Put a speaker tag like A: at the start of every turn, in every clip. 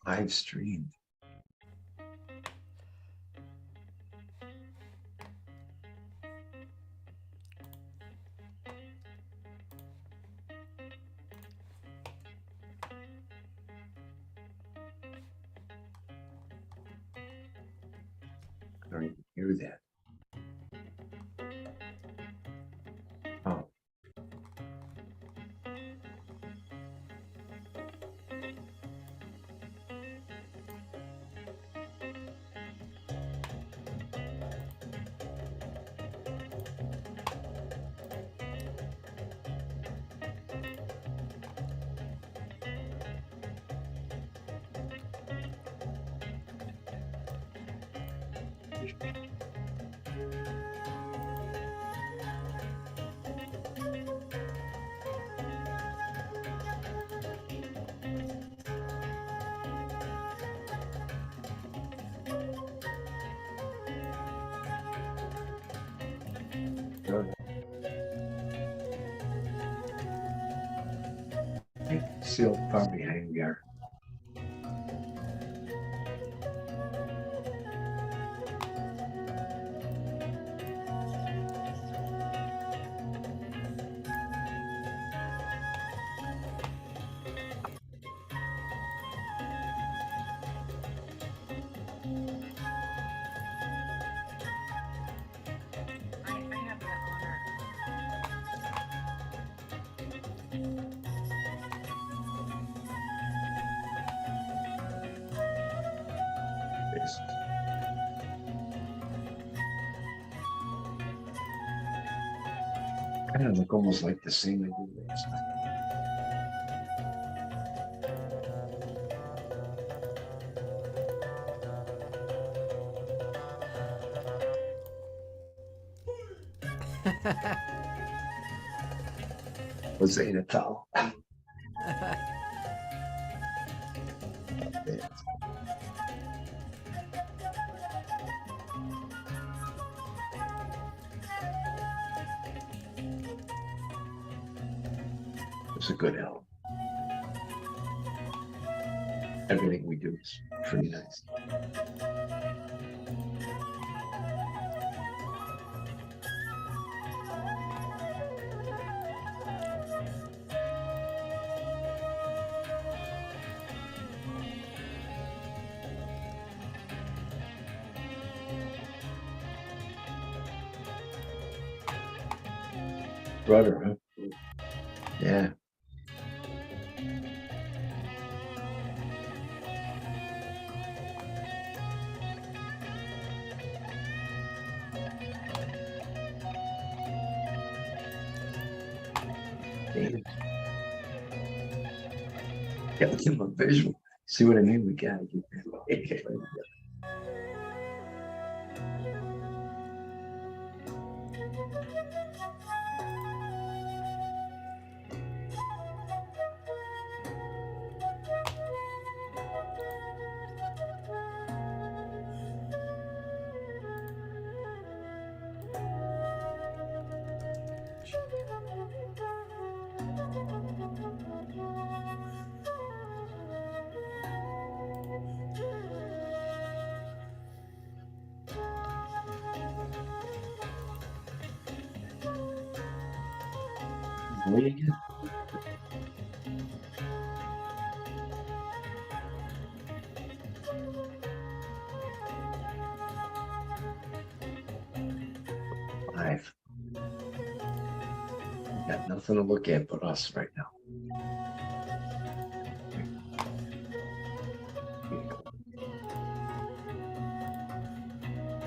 A: live stream. I don't even hear that. Oh. Still probably hang there. Kind of look almost like the same I did last time. Was it a towel? It's a good album. Everything we do is pretty nice. Brother, huh? Yeah. Gotta give him a visual. See what I mean? We gotta get that. Again. Five. Got nothing to look at but us right now.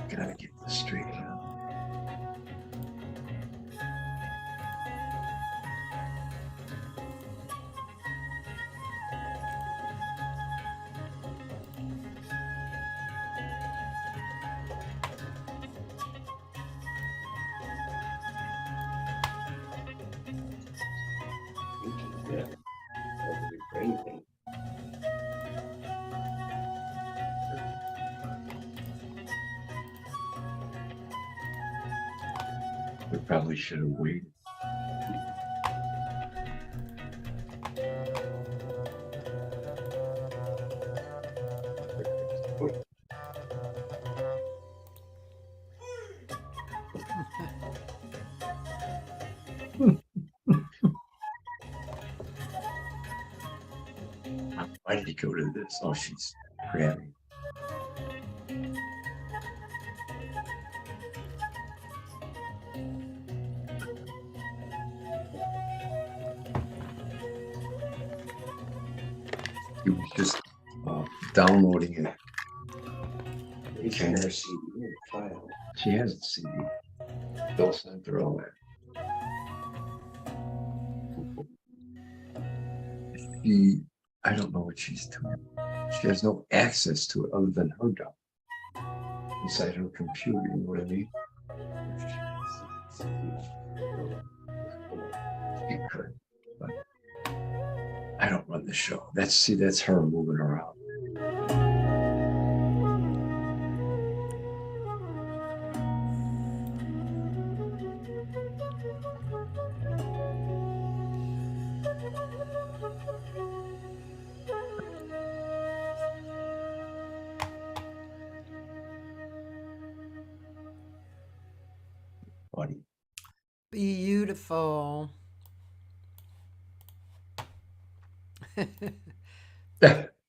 A: Gotta get this straight out. We probably should have waited. Why did he go to this? Oh, she's grabbing. He was just downloading it. She has a CD. Bill sent her all that. I don't know what she's doing. She has no access to it other than her job inside her computer. You know what I mean? She could, but I don't run the show. That's her moving around. Buddy.
B: Beautiful.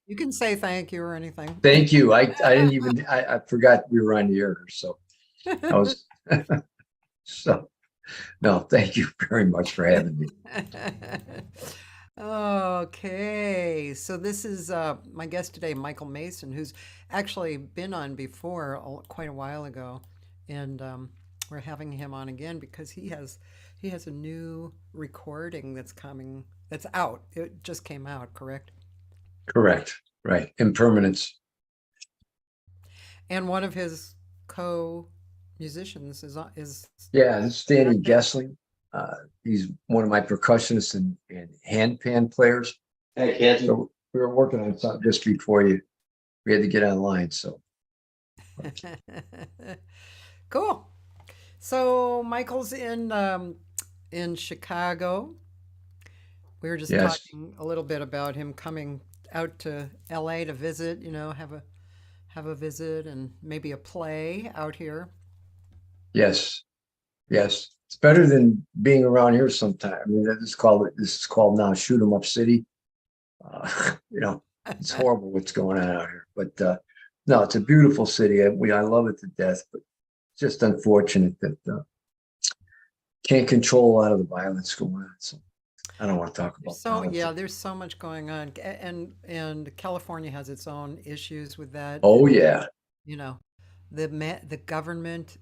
B: You can say thank you or anything.
A: Thank you. I didn't even I forgot we were on the air, so I was so no, thank you very much for having me.
B: Okay, so this is my guest today, Michael Mason, who's actually been on before quite a while ago, and we're having him on again because he has a new recording that's out. It just came out, correct?
A: Correct. Right. Impermanence.
B: And one of his co-musicians is
A: Yeah, this is Danny Gessling. He's one of my percussionists and hand pan players.
C: Hey, Cathy.
A: So we were working on something just before we had to get online. So
B: cool. So Michael's in Chicago. We were just talking a little bit about him coming out to LA to visit, have a visit and maybe a play out here.
A: Yes. It's better than being around here sometime. I mean, this is called now Shoot 'em Up City. It's horrible what's going on out here. But no, it's a beautiful city. I love it to death, but it's just unfortunate that can't control a lot of the violence going on. So I don't want to talk about politics.
B: There's so much going on, and California has its own issues with that.
A: Oh yeah.
B: The government,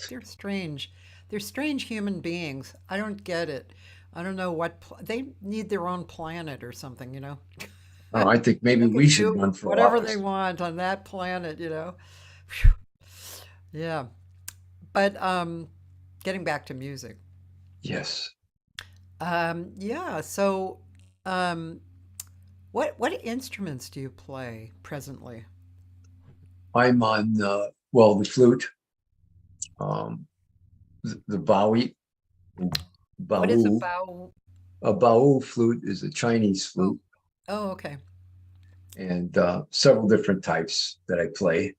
B: they're strange. They're strange human beings. I don't get it. I don't know what they need their own planet or something.
A: Oh, I think maybe we should run for
B: whatever
A: office.
B: They want on that planet. Yeah, but getting back to music.
A: Yes.
B: Yeah. So, what instruments do you play presently?
A: I'm on the flute, the Bowie.
B: What is a bow?
A: A Bao flute is a Chinese flute.
B: Oh, okay.
A: And several different types that I play,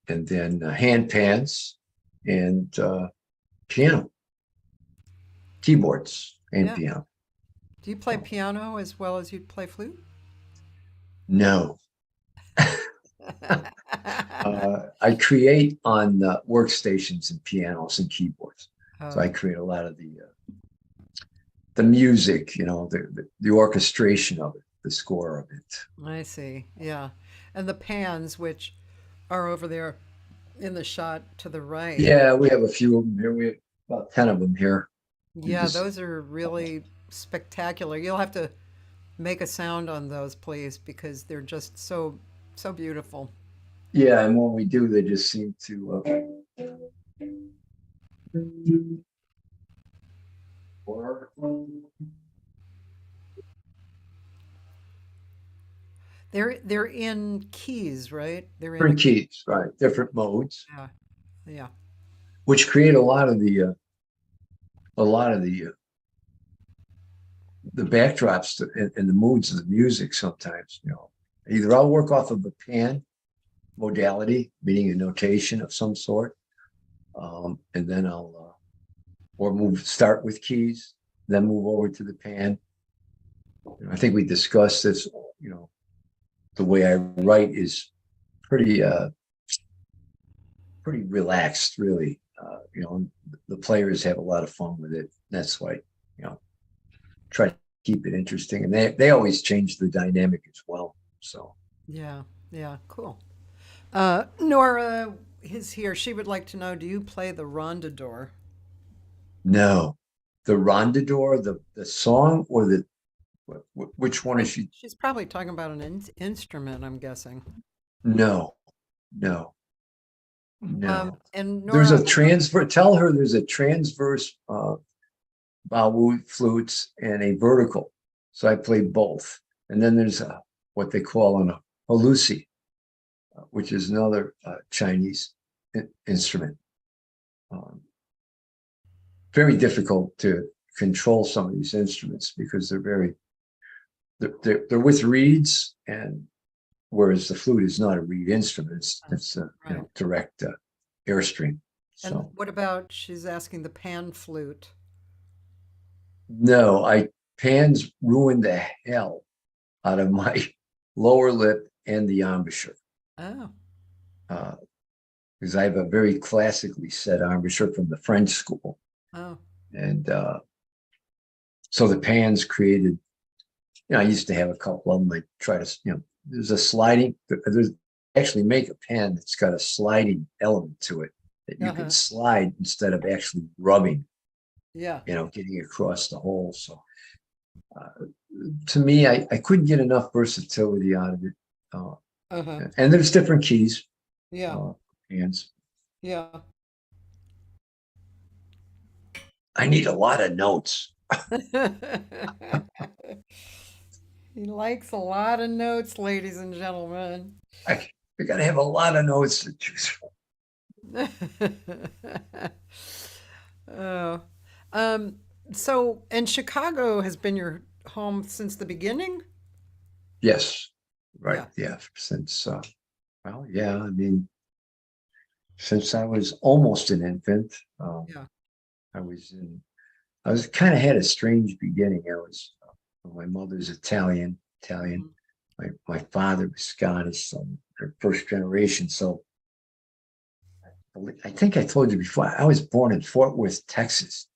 A: and then hand pans and piano, keyboards and piano.
B: Do you play piano as well as you play flute?
A: No. I create on workstations and pianos and keyboards. So I create a lot of the music, the orchestration of it, the score of it.
B: I see. Yeah. And the pans, which are over there in the shot to the right.
A: Yeah, we have a few of them here. We have about 10 of them here.
B: Yeah, those are really spectacular. You'll have to make a sound on those, please, because they're just so beautiful.
A: Yeah, and when we do, they just seem to
B: They're in keys, right? They're
A: different keys, right? Different modes.
B: Yeah.
A: Which create a lot of the backdrops and the moods of the music. Sometimes, either I'll work off of a pan modality, meaning a notation of some sort, and then I'll start with keys, then move over to the pan, I think we discussed this, the way I write is pretty pretty relaxed, really. The players have a lot of fun with it. That's why, try to keep it interesting. And they always change the dynamic as well. So
B: Yeah, yeah, cool. Nora is here. She would like to know, do you play the rondador?
A: no, the Rondador, the song or which
B: I
A: one is
B: think
A: she?
B: she's probably talking about an instrument, I'm guessing.
A: No, no, no.
B: And
A: There's
B: Nora,
A: a transfer. Tell her there's a transverse bawoo flutes and a vertical. So I played both. And then there's what they call a halusi, which is another Chinese instrument. Um, Very difficult to control some of these instruments because they're with reeds, and whereas the flute is not a reed instrument, it's
B: right.
A: direct airstream.
B: And
A: So
B: what about, she's asking the pan flute?
A: no, I pans ruined the hell out of my lower lip and the embouchure.
B: Oh,
A: Uh, because I have a very classically set embouchure from the French school.
B: oh,
A: And so the pans created, I used to have a couple of them. I try to, there's a sliding, there's actually make a pan that's got a sliding element to it that you can
B: uh-huh.
A: slide instead of actually rubbing,
B: Yeah.
A: getting across the hole. So to me, I couldn't get enough versatility out of it. Uh,
B: Uh-huh.
A: and there's different keys,
B: Yeah.
A: hands.
B: Yeah.
A: I need a lot of notes.
B: He likes a lot of notes, ladies and gentlemen.
A: I got to have a lot of notes to choose from.
B: Oh. Um, so, and Chicago has been your home since the beginning?
A: Yes, right.
B: Yeah.
A: Yeah, since well, yeah. I mean, since I was almost an infant,
B: Yeah.
A: I was in. I was kind of had a strange beginning. I was my mother's Italian.
B: Mhm.
A: My father was Scottish, so they're first generation. So I think I told you before. I was born in Fort Worth, Texas.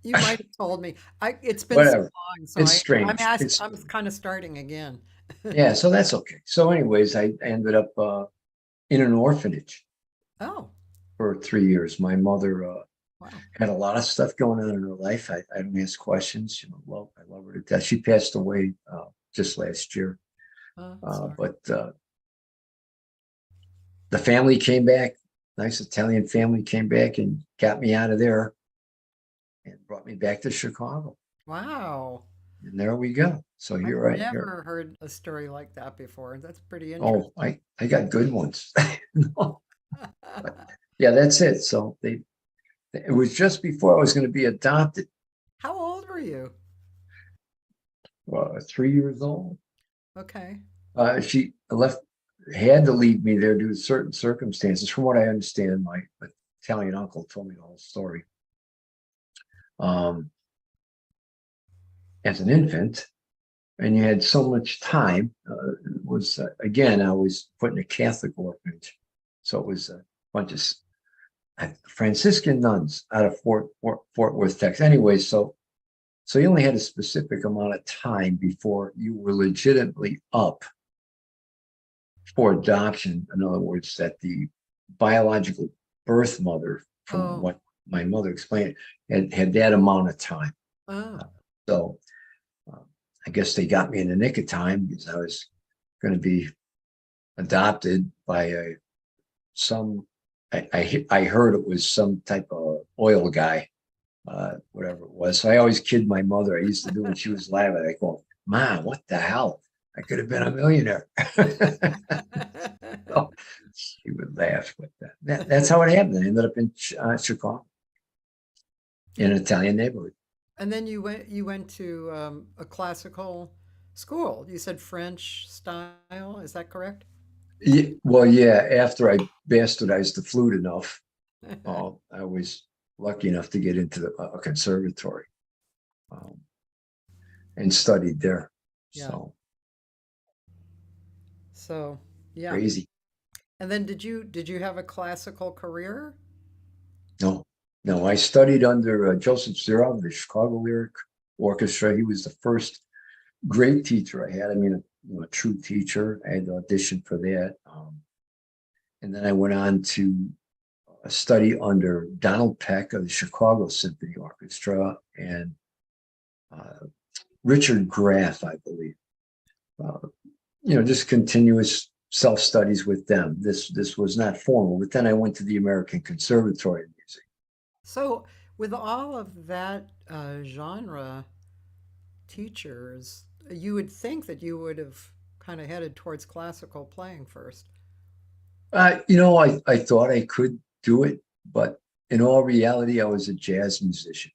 B: You might have told me. It's been so
A: Whatever.
B: long, so
A: It's
B: I'm
A: strange.
B: asked.
A: It's
B: I'm kind of starting again.
A: yeah. So that's okay. So, anyways, I ended up in an orphanage
B: Oh,
A: for 3 years. My mother
B: wow.
A: had a lot of stuff going on in her life. I don't ask questions. I love her to death. She passed away just last year.
B: Sorry.
A: But the family came back. Nice Italian family came back and got me out of there and brought me back to Chicago.
B: Wow.
A: And there we go. So
B: I've
A: here I here.
B: never heard a story like that before. That's pretty
A: Oh,
B: interesting.
A: I got good ones. No, but yeah, that's it. So it was just before I was going to be adopted.
B: How old were you?
A: 3 years old.
B: Okay.
A: She left, had to leave me there due to certain circumstances. From what I understand, my Italian uncle told me the whole story. Um, as an infant, and you had so much time. It was again, I was put in a Catholic orphanage, so it was a bunch of Franciscan nuns out of Fort Worth, Texas. Anyway, so you only had a specific amount of time before you were legitimately up for adoption. In other words, that the biological birth mother, from
B: Oh,
A: what my mother explained, had that amount of time.
B: oh,
A: So I guess they got me in the nick of time because I was going to be adopted by some. I heard it was some type of oil guy, whatever it was. So I always kid my mother. I used to do when she was laughing. I go, "Mom, what the hell? I could have been a millionaire." So she would laugh, but that's how it happened. I ended up in Chicago, in an Italian neighborhood.
B: and then you went to a classical school. You said French style. Is that correct?
A: Yeah, well, yeah. After I bastardized the flute enough, I was lucky enough to get into a conservatory. Um, and studied there.
B: Yeah.
A: So
B: So, yeah.
A: crazy.
B: And then did you have a classical career?
A: No, no, I studied under Joseph Zerov, the Chicago Lyric Orchestra. He was the first great teacher I had. I mean, a true teacher. I had auditioned for that. And then I went on to study under Donald Peck of the Chicago Symphony Orchestra and uh, Richard Graff, I believe. Uh, just continuous self-studies with them. This was not formal, but then I went to the American Conservatory of Music.
B: So, with all of that genre teachers, you would think that you would have kind of headed towards classical playing first.
A: I thought I could do it, but in all reality, I was a jazz musician.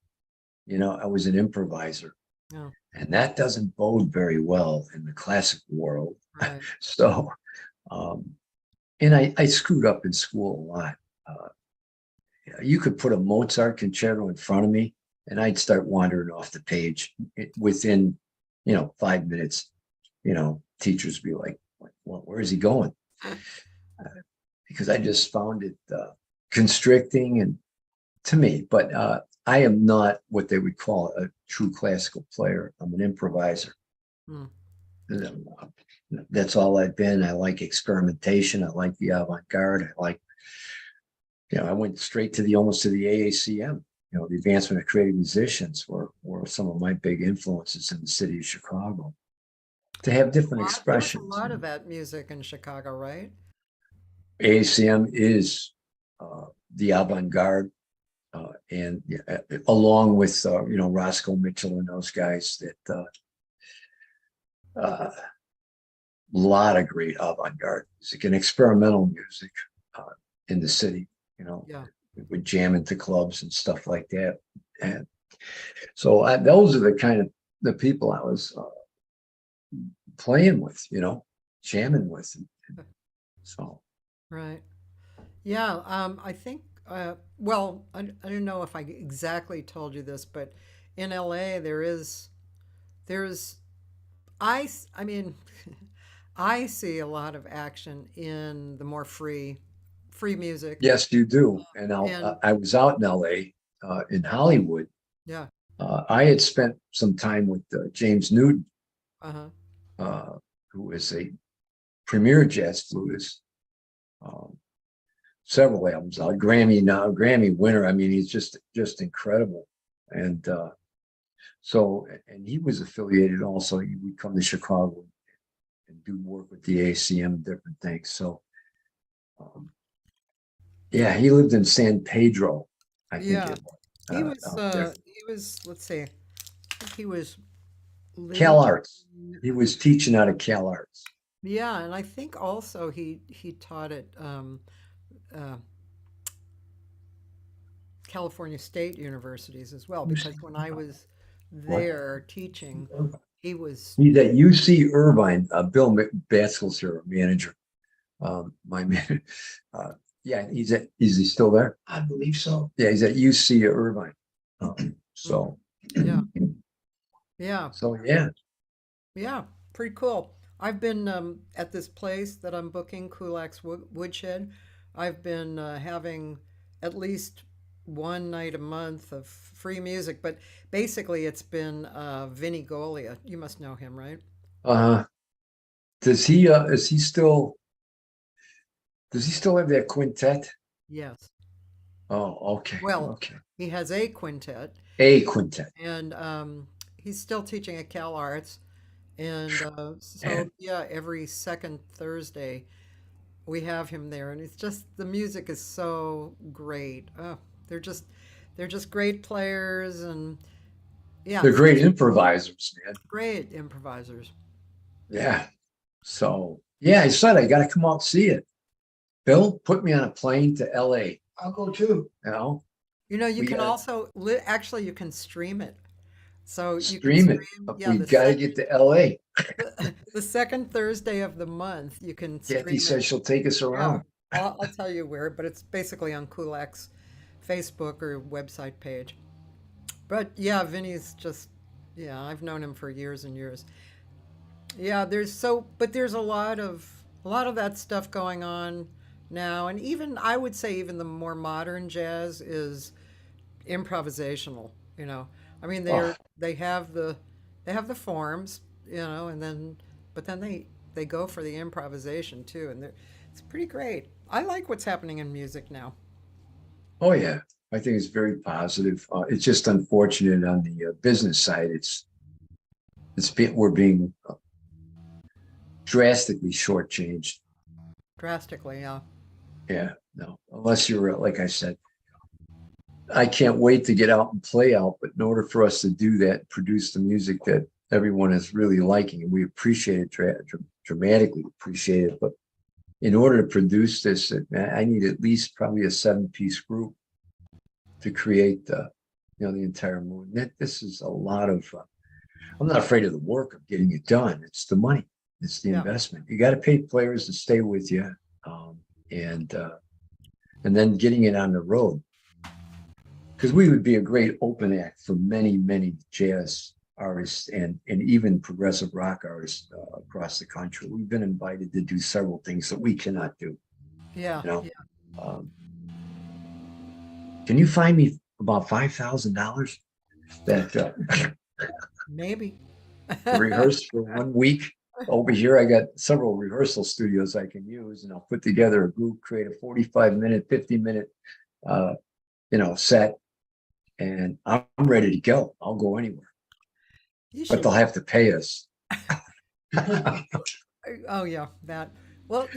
A: I was an improviser,
B: Oh,
A: and that doesn't bode very well in the classical world.
B: right.
A: So, um, and I screwed up in school a lot. Uh, you could put a Mozart concerto in front of me, and I'd start wandering off the page within, 5 minutes. Teachers be like, well, where is he going? Because I just found it constricting and to me, but I am not what they would call a true classical player. I'm an improviser.
B: Hmm.
A: That's all I've been. I like experimentation. I like the avant-garde. I went straight to almost to the AACM. The Advancement of Creative Musicians were some of my big influences in the city of Chicago to have different
B: There's a
A: expressions.
B: lot of that music in Chicago, right?
A: AACM is the avant-garde, and along with Roscoe Mitchell and those guys, that a lot of great avant-garde music and experimental music in the city.
B: Yeah.
A: We would jam into clubs and stuff like that, and so those are the kind of the people I was playing with, jamming with. So
B: Right. Yeah. I think, well, I don't know if I exactly told you this, but in LA, there's, I mean, I see a lot of action in the more free music.
A: yes, you do. And
B: And
A: I was out in LA, in Hollywood.
B: yeah.
A: I had spent some time with James Newton,
B: Uh-huh.
A: uh, who is a premier jazz flutist. Um, Several albums out, Grammy winner. I mean, he's just incredible. And and he was affiliated also. He would come to Chicago and do work with the ACM and different things. So um, yeah, he lived in San Pedro, I think
B: Yeah.
A: it was, out there.
B: Let's see, I think he was living,
A: Cal Arts. He was teaching out of Cal Arts.
B: yeah, and I think also he taught at uh, California State universities as well, because when I was
A: What?
B: there teaching, he was,
A: He's at UC Irvine. Bill Baskell's here, manager. My man. Uh, yeah, is he still there? I believe so. Yeah, he's at UC Irvine.
B: mhm,
A: So,
B: yeah, yeah,
A: so yeah.
B: yeah, pretty cool. I've been at this place that I'm booking, Kulak's Woodshed. I've been having at least one night a month of free music, but basically it's been Vinny Golia. You must know him, right?
A: Uh, does he still have that quintet?
B: Yes.
A: Oh, okay,
B: Well,
A: okay.
B: he has a quintet,
A: A quintet.
B: and he's still teaching at Cal Arts. And so,
A: Man,
B: yeah, every second Thursday we have him there, and it's just the music is so great. Oh, they're just they're just great players, and yeah,
A: they're great improvisers, man.
B: great improvisers.
A: Yeah. So yeah, I said I got to come out and see it. Bill, put me on a plane to LA. I'll go too.
B: You know, you
A: We
B: can
A: got to
B: also actually you can stream it. So you can
A: stream it.
B: stream, yeah,
A: We got to get to LA.
B: the second Thursday of the month, you can
A: Cathy
B: stream it.
A: says she'll take us
B: Yeah,
A: around.
B: I'll tell you where, but it's basically on Kulak's Facebook or website page. But yeah, Vinny's just Yeah, I've known him for years and years. Yeah, but there's a lot of that stuff going on now, and even I would say even the more modern jazz is improvisational. You know, I mean
A: Oh,
B: they have the forms, and then they go for the improvisation too, and it's pretty great. I like what's happening in music now.
A: oh yeah. I think it's very positive. It's just unfortunate on the business side. We're being drastically shortchanged.
B: Drastically, yeah.
A: Yeah, no, unless you're like I said, I can't wait to get out and play out. But in order for us to do that, produce the music that everyone is really liking, and we appreciate it, dramatically appreciate it. But in order to produce this, I need at least probably a 7-piece group to create the entire mood. This is a lot of. I'm not afraid of the work of getting it done. It's the money. It's the
B: Yeah.
A: investment. You got to pay players to stay with you, um, and uh, and then getting it on the road. Because we would be a great open act for many, many jazz artists and even progressive rock artists across the country. We've been invited to do several things that we cannot do.
B: Yeah,
A: You know,
B: yeah,
A: um, can you find me about $5,000 that
B: maybe.
A: rehearse for 1 week? Over here, I got several rehearsal studios I can use, and I'll put together a group, create a 45-minute, 50-minute, uh, set, and I'm ready to go. I'll go anywhere,
B: You
A: but they'll
B: should.
A: have to pay us.
B: Oh, yeah, that. Well,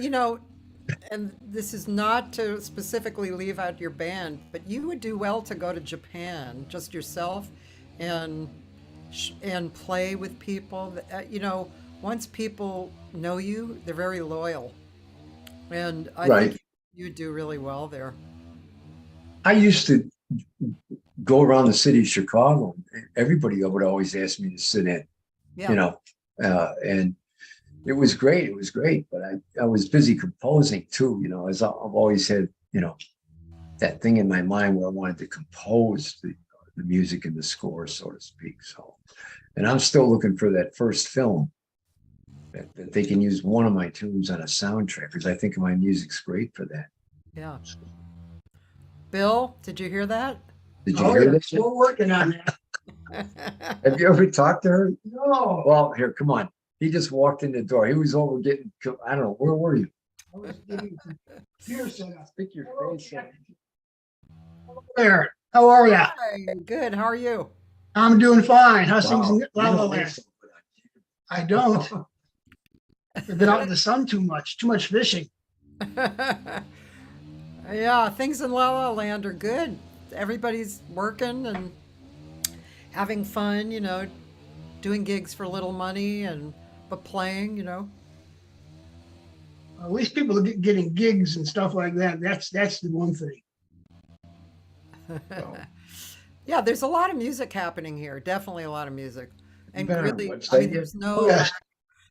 B: and this is not to specifically leave out your band, but you would do well to go to Japan, just yourself, and and play with people. Once people know you, they're very loyal, and I think
A: Right.
B: you do really well there.
A: I used to go around the city of Chicago. Everybody would always ask me to sit in, you
B: Yeah,
A: know, and it was great. It was great, but I was busy composing too, as I've always had, that thing in my mind where I wanted to compose the music and the score, so to speak. So, and I'm still looking for that first film that they can use one of my tunes on a soundtrack because I think my music's great for that.
B: yeah. Bill, did you hear that?
A: Did you
C: Oh,
A: hear
C: yeah,
A: that?
C: still working on that.
A: Have you ever talked to her?
C: No,
A: Well, here, come on. He just walked in the door. He was over getting, I don't know, where were you?
C: I was getting some computer set up.
A: Stick your face in.
C: There, how are ya?
B: Hi, good. How are you?
C: I'm doing fine. How's things
A: Wow.
C: in
A: You
C: La La
A: don't make
C: Land?
A: so good on
C: I don't. I've been out in the sun too much fishing.
B: Yeah, things in La La Land are good. Everybody's working and having fun, doing gigs for little money but playing.
C: At least people are getting gigs and stuff like that. That's the one thing.
A: So,
B: Yeah, there's a lot of music happening here. Definitely a lot of music.
A: you
B: And
A: been on our
B: really, I mean,
A: website yet?
C: Oh, yes.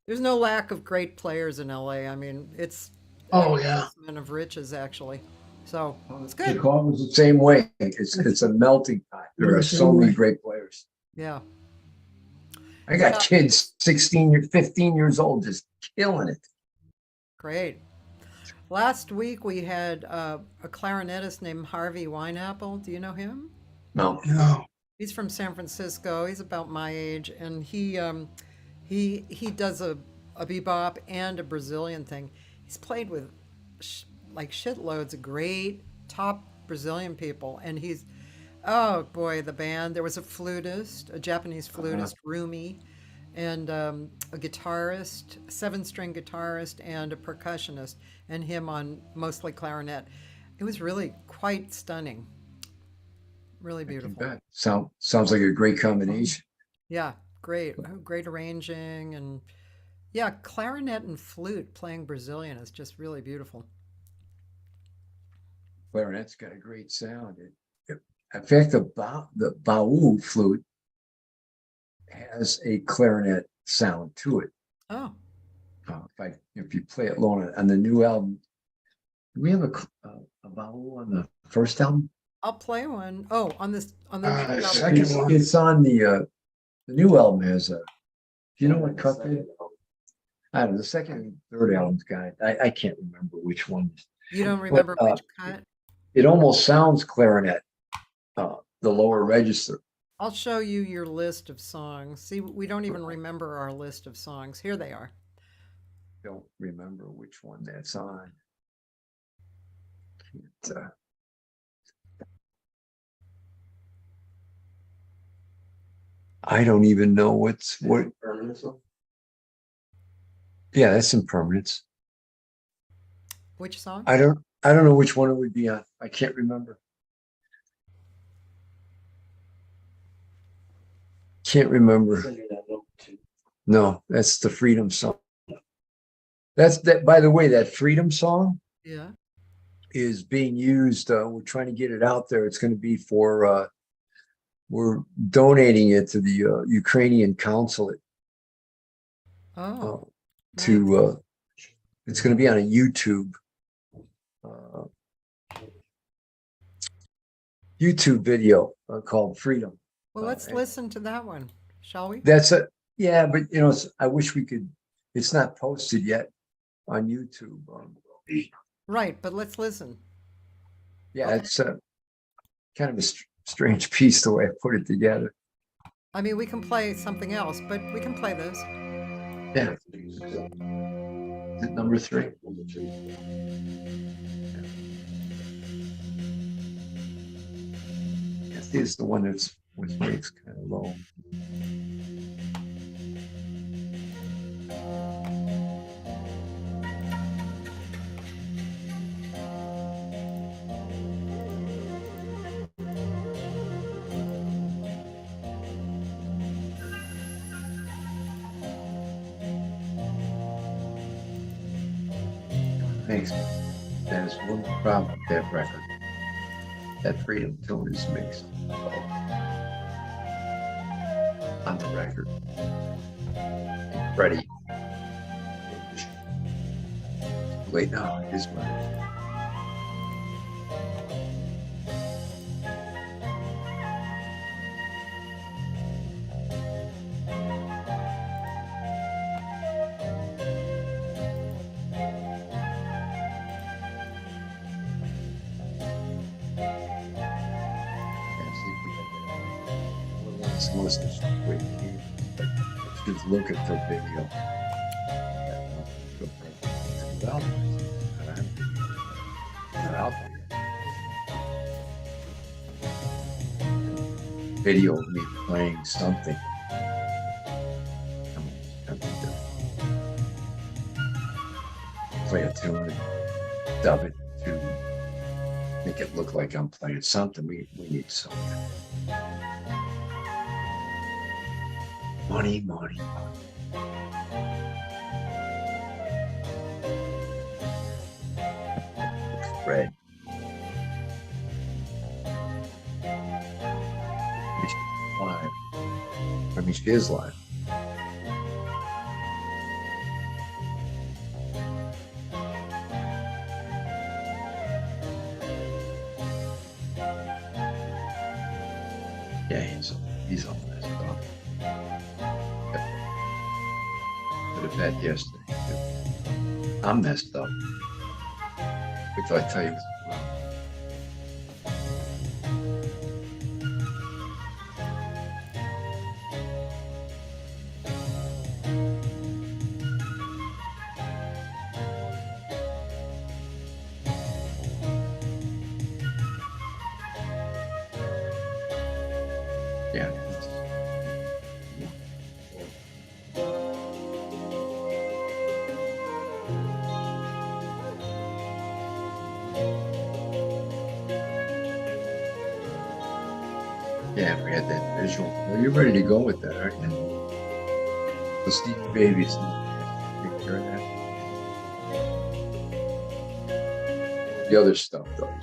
B: there's no lack of great players in LA. I mean, it's an
C: Oh, yeah.
B: embarrassment of riches actually. So, it's good.
A: Chicago's the same way. It's a melting pot. There
C: We're
A: are
C: the
A: so
C: same
A: many
C: way.
A: great players.
B: Yeah.
A: I got
B: Yeah,
A: kids 15 years old just killing it.
B: great. Last week we had a clarinetist named Harvey Wineapple. Do you know him?
A: No.
C: No.
B: He's from San Francisco. He's about my age, and he does a bebop and a Brazilian thing. He's played with like shitloads of great top Brazilian people, and oh boy, the band. There was a flutist, a Japanese
A: Uh-huh.
B: flutist, Rumi, and a guitarist, 7-string guitarist, and a percussionist, and him on mostly clarinet. It was really quite stunning, really
A: I can
B: beautiful.
A: bet. Sounds like a great combination.
B: Yeah, great, great arranging, and yeah, clarinet and flute playing Brazilian is just really beautiful.
A: Clarinet's got a great sound. In fact, the baú flute has a clarinet sound to it.
B: Oh,
A: If you play it alone on the new album, do we have a baú on the first album?
B: I'll play one. Oh, on this on the
C: Uh,
B: new album.
C: second one.
A: It's on the The new album has a, do you know what cut they? I don't know, the second and third album's got, I can't remember which one.
B: You don't
A: But
B: remember which cut?
A: it almost sounds clarinet, the lower register.
B: I'll show you your list of songs. See, we don't even remember our list of songs. Here they are.
A: Don't remember which one that's on. I don't even know what. Yeah, that's Impermanence.
B: Which song?
A: I don't know which one it would be on. I can't remember. Can't remember. No, that's the Freedom song. That's that, by the way, that Freedom song
B: Yeah.
A: is being used. We're trying to get it out there. It's going to be for we're donating it to the Ukrainian consulate
B: Oh,
A: to it's going to be on a YouTube video called Freedom.
B: well, let's listen to that one, shall we?
A: That's a, yeah, but you know, I wish we could, it's not posted yet on YouTube.
B: Right, but let's listen.
A: Yeah,
B: Okay.
A: it's kind of a strange piece the way I put it together.
B: I mean, we can play something else, but we can play this.
A: Yeah. Is it number 3? This is the one that's with rates kind of low. Thanks. There's one problem with that record. That Freedom tone is mixed on the record. And Freddie. Wait, no, it is one. Just look at the video. Not out there. Video of me playing something. Play a tune and dub it to make it look like I'm playing something. We need something. Money, money, money. Red. Live. I mean, she is live. Yeah, he's all messed up. Could have had yesterday too. I'm messed up. Which I tell you. Yeah. Yeah, we had that visual. Well, you're ready to go with that, aren't you? The Steve Babies. Take care of that. The other stuff, though.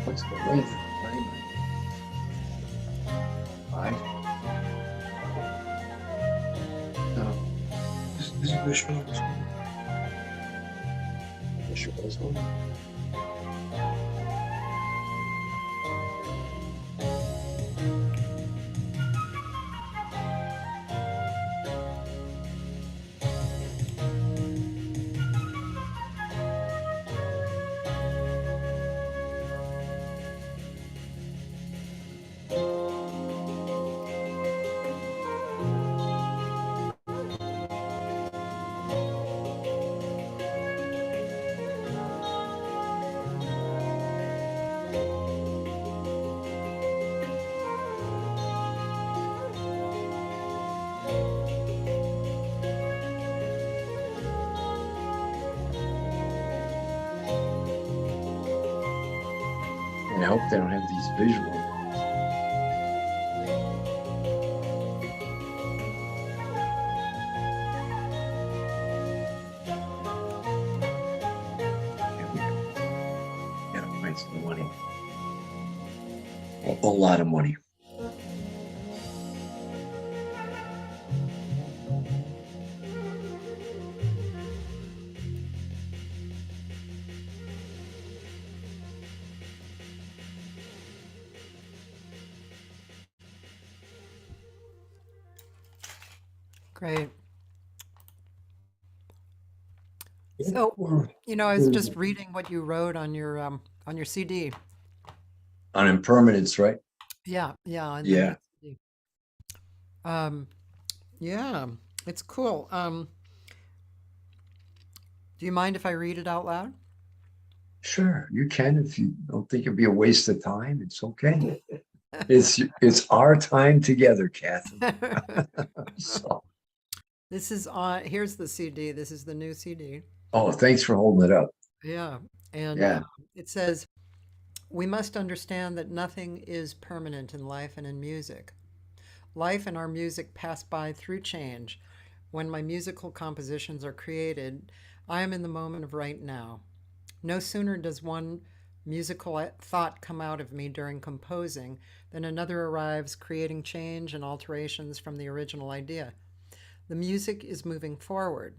A: What's the length? 5. No,
C: This is the shortest one.
A: the shortest one. And I hope they don't have these visual ones. Gotta find some money. A lot of money.
B: Great. So, I was just reading what you wrote on your CD.
A: On impermanence, right?
B: Yeah, on the
A: Yeah.
B: CD. Yeah, it's cool. Do you mind if I read it out loud?
A: Sure, you can if you don't think it'd be a waste of time. It's okay. It's our time together, Cathy. So,
B: This is here's the CD. This is the new CD.
A: oh, thanks for holding it up.
B: Yeah. And
A: Yeah.
B: it says, we must understand that nothing is permanent in life and in music. Life and our music pass by through change. When my musical compositions are created, I am in the moment of right now. No sooner does one musical thought come out of me during composing than another arrives, creating change and alterations from the original idea. The music is moving forward.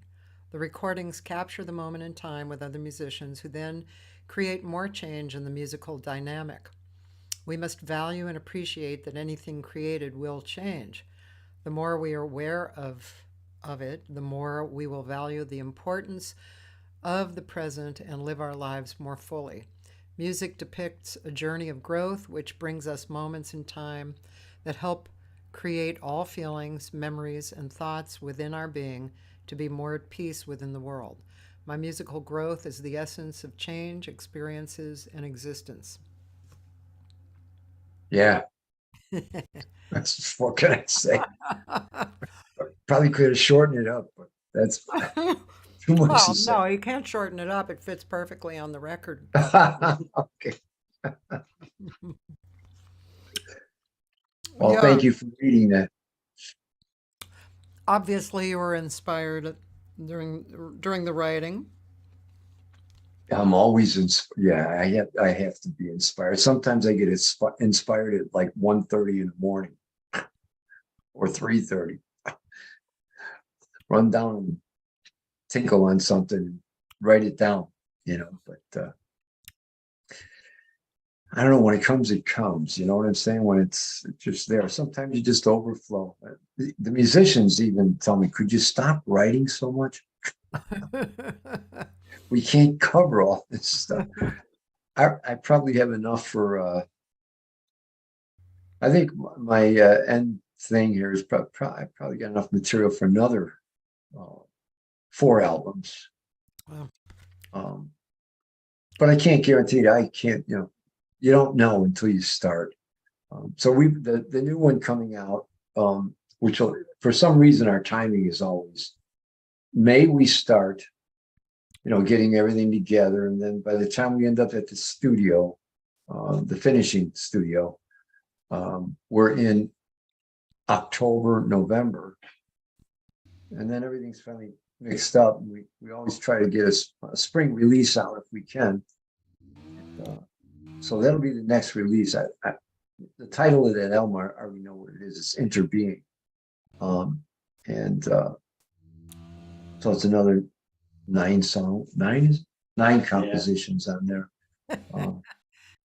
B: The recordings capture the moment in time with other musicians who then create more change in the musical dynamic. We must value and appreciate that anything created will change. The more we are aware of it, the more we will value the importance of the present and live our lives more fully. Music depicts a journey of growth which brings us moments in time that help create all feelings, memories, and thoughts within our being to be more at peace within the world. My musical growth is the essence of change, experiences, and existence.
A: Yeah. That's what can I say? Probably could have shortened it up, but that's too much
B: Well,
A: to say.
B: no, you can't shorten it up. It fits perfectly on the record.
A: Okay. Well,
B: Yeah,
A: thank you for reading that.
B: obviously you were inspired during the writing.
A: I'm always yeah, I have to be inspired. Sometimes I get inspired at like 1:30 in the morning or 3:30. Run down and tinkle on something and write it down, but I don't know, when it comes, you know what I'm saying? When it's just there, sometimes you just overflow. The musicians even tell me, could you stop writing so much? We can't cover all this stuff. I probably have enough for, I think my end thing here is I probably got enough material for another 4 albums.
B: Wow.
A: But I can't guarantee it. I can't, you don't know until you start. So the new one coming out, which will, for some reason, our timing is always May we start, getting everything together. And then by the time we end up at the studio, the finishing studio, we're in October, November. And then everything's finally mixed up. We always try to get a spring release out if we can. And, so that'll be the next release. The title of that album, I already know what it is. It's Interbeing. And so it's another 9 compositions on there.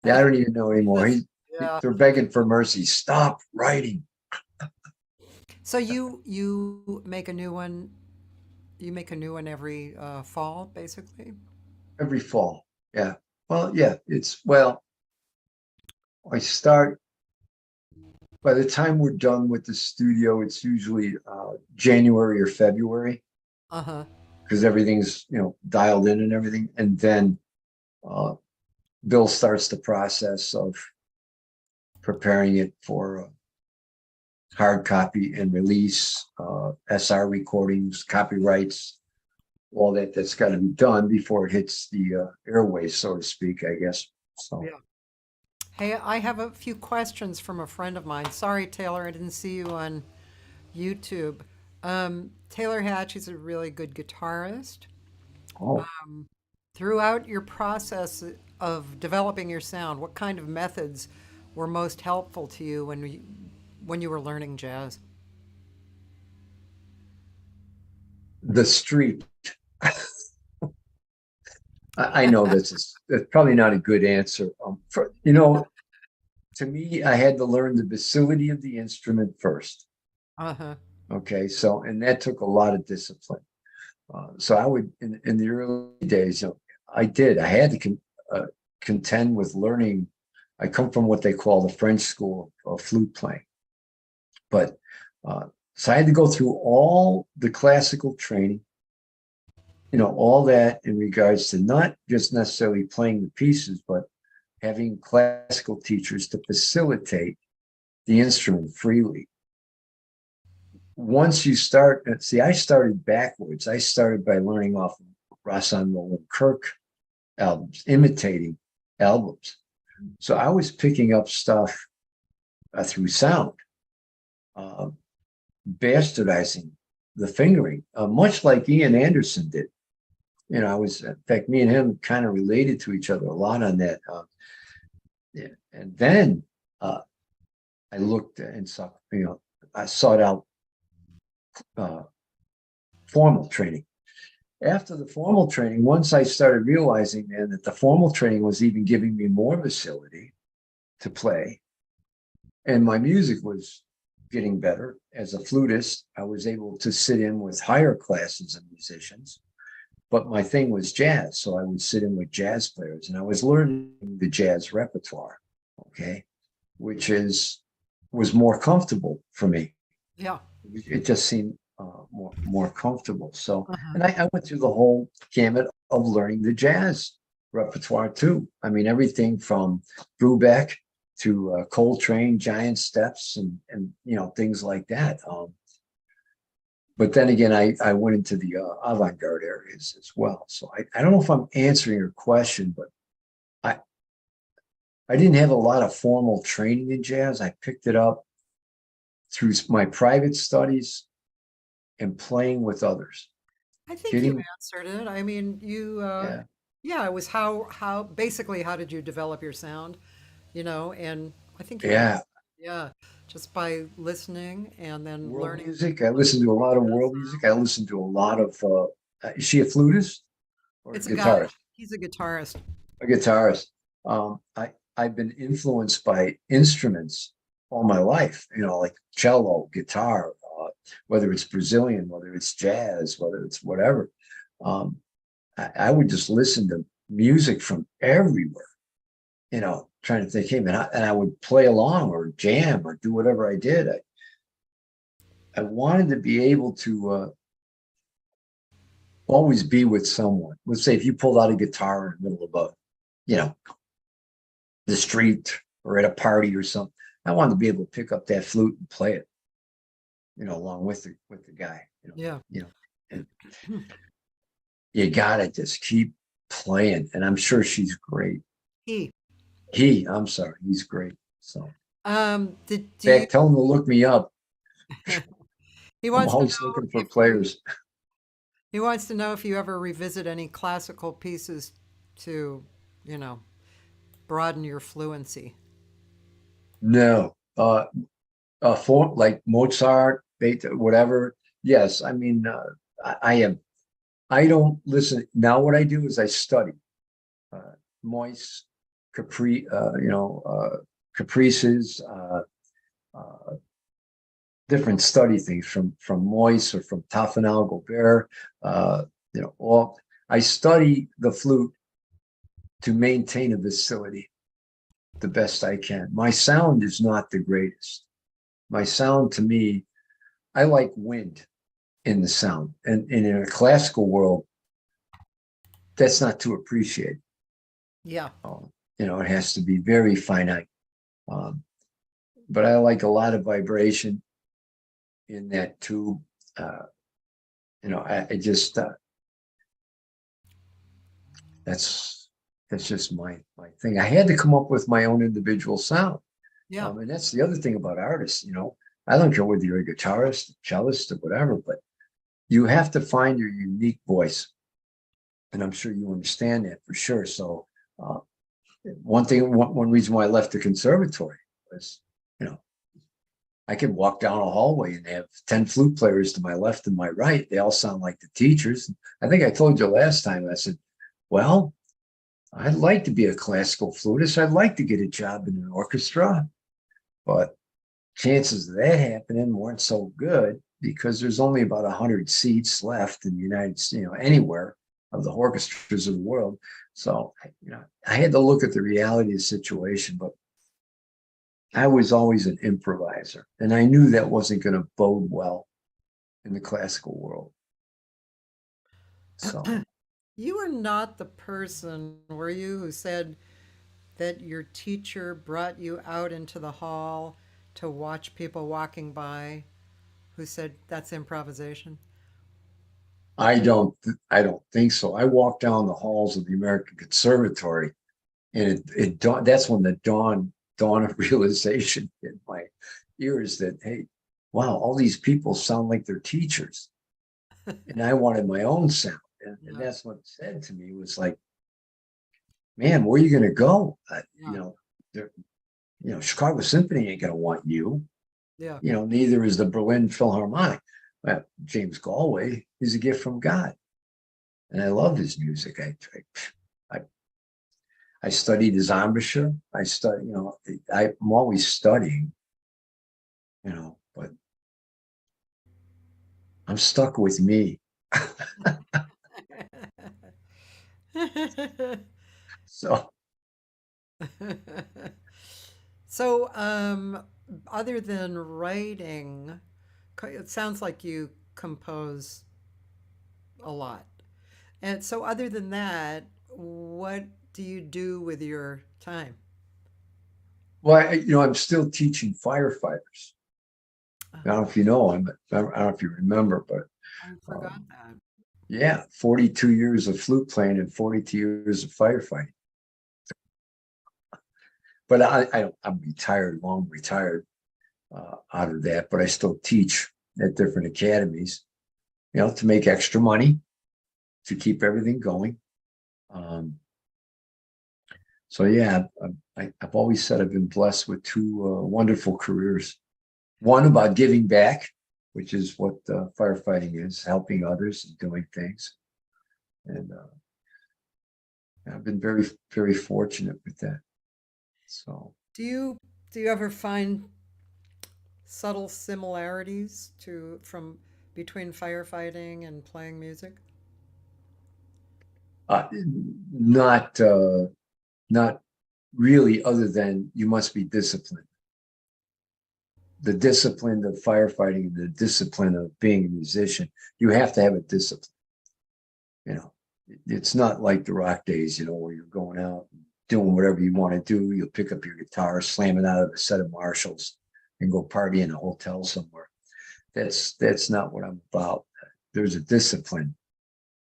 A: Yeah, I don't even know anymore.
B: Yeah.
A: They're begging for mercy. Stop writing.
B: So you make a new one. You make a new one every fall, basically.
A: Every fall. Yeah. Well, yeah, I start, by the time we're done with the studio, it's usually January or February,
B: Uh-huh.
A: because everything's, dialed in and everything. And then Bill starts the process of preparing it for hard copy and release, SR recordings, copyrights, all that's got to be done before it hits the airways, so to speak, I guess. So.
B: Yeah. Hey, I have a few questions from a friend of mine. Sorry, Taylor, I didn't see you on YouTube. Taylor Hatch is a really good guitarist.
A: Oh,
B: Throughout your process of developing your sound, what kind of methods were most helpful to you when you were learning jazz?
A: the street. I know that's probably not a good answer. To me, I had to learn the facility of the instrument first.
B: Uh-huh.
A: Okay, so and that took a lot of discipline. So I would in the early days, I had to contend with learning. I come from what they call the French school of flute playing, but so I had to go through all the classical training, all that in regards to not just necessarily playing the pieces, but having classical teachers to facilitate the instrument freely. Once you start, see, I started backwards. I started by learning off of Rassan Roland Kirk albums, imitating albums. So I was picking up stuff through sound, bastardizing the fingering, much like Ian Anderson did. In fact, me and him kind of related to each other a lot on that. And then I looked and saw, I sought out formal training. After the formal training, once I started realizing then that the formal training was even giving me more facility to play, and my music was getting better as a flutist, I was able to sit in with higher classes of musicians. But my thing was jazz, so I would sit in with jazz players, and I was learning the jazz repertoire, okay, which was more comfortable for me.
B: Yeah.
A: It just seemed more comfortable. So,
B: Uh-huh.
A: and I went through the whole gamut of learning the jazz repertoire too. I mean, everything from Brubeck to Coltrane, Giant Steps, and things like that. But then again, I went into the avant-garde areas as well. So I don't know if I'm answering your question, but I didn't have a lot of formal training in jazz. I picked it up through my private studies and playing with others.
B: I think you answered it. I mean,
A: Yeah,
B: yeah, it was basically how did you develop your sound, and I think you
A: yeah.
B: answered, yeah, just by listening and then
A: World
B: learning.
A: music. I listen to a lot of world music. I listen to a lot of. Is she a flutist or a
B: It's a guy,
A: guitarist?
B: he's a guitarist.
A: A guitarist. I've been influenced by instruments all my life. Like cello, guitar, whether it's Brazilian, whether it's jazz, whether it's whatever. I would just listen to music from everywhere. Trying to think, hey man, and I would play along or jam or do whatever I did. I wanted to be able to always be with someone. Let's say if you pulled out a guitar in the middle of the street or at a party or something, I wanted to be able to pick up that flute and play it, along with the guy.
B: Yeah.
A: And you gotta just keep playing. And I'm sure she's great. I'm sorry, he's great. So
B: Did
A: in fact, tell him to look me up.
B: he
A: I'm
B: wants to
A: always
B: know
A: looking for
B: if
A: players.
B: He wants to know if you ever revisit any classical pieces to, you know, broaden your fluency.
A: No, for like Mozart, Beethoven, whatever. Yes, I mean, I am. I don't listen now. What I do is I study Moist, caprices, uh, different study things from Moist or from Taffanel, Gobert. All I study the flute to maintain a facility the best I can. My sound is not the greatest. My sound to me, I like wind in the sound. And in a classical world, that's not too appreciated.
B: Yeah.
A: It has to be very finite. But I like a lot of vibration in that tube. I just that's just my thing. I had to come up with my own individual sound.
B: Yeah.
A: And that's the other thing about artists, I don't care whether you're a guitarist, cellist, or whatever, but you have to find your unique voice. And I'm sure you understand that for sure. So one reason why I left the conservatory was, I could walk down a hallway and have 10 flute players to my left and my right. They all sound like the teachers. I think I told you last time, I said, well, I'd like to be a classical flutist. I'd like to get a job in an orchestra, but chances of that happening weren't so good because there's only about 100 seats left in the United States, anywhere of the orchestras of the world. So, I had to look at the reality of the situation, but I was always an improviser, and I knew that wasn't going to bode well in the classical world. So
B: You were not the person, were you, who said that your teacher brought you out into the hall to watch people walking by, who said that's improvisation?
A: I don't think so. I walked down the halls of the American Conservatory, and it that's when the dawn of realization in my ears that, hey, wow, all these people sound like they're teachers, and I wanted my own sound, and
B: Yeah.
A: that's what it said to me was like, man, where are you going to go? Chicago Symphony ain't going to want you.
B: Yeah.
A: Neither is the Berlin Philharmonic. James Galway is a gift from God, and I love his music. I studied his embouchure. I study, I'm always studying, but I'm stuck with me. So
B: So, other than writing, it sounds like you compose a lot. And so, other than that, what do you do with your time?
A: well, I'm still teaching firefighters. I don't know if you know, I don't know if you remember, but
B: I forgot
A: um,
B: that.
A: yeah, 42 years of flute playing and 42 years of firefighting. But I'm retired, long retired out of that, but I still teach at different academies, to make extra money, to keep everything going. So yeah, I've always said I've been blessed with two wonderful careers. One about giving back, which is what firefighting is, helping others and doing things. And I've been very, very fortunate with that. So
B: Do you ever find subtle similarities to from between firefighting and playing music?
A: uh, not not really, other than you must be disciplined. The discipline of firefighting and the discipline of being a musician, you have to have a discipline. It's not like the rock days, where you're going out and doing whatever you want to do. You'll pick up your guitar, slam it out of a set of Marshalls, and go party in a hotel somewhere. That's not what I'm about. There's a discipline,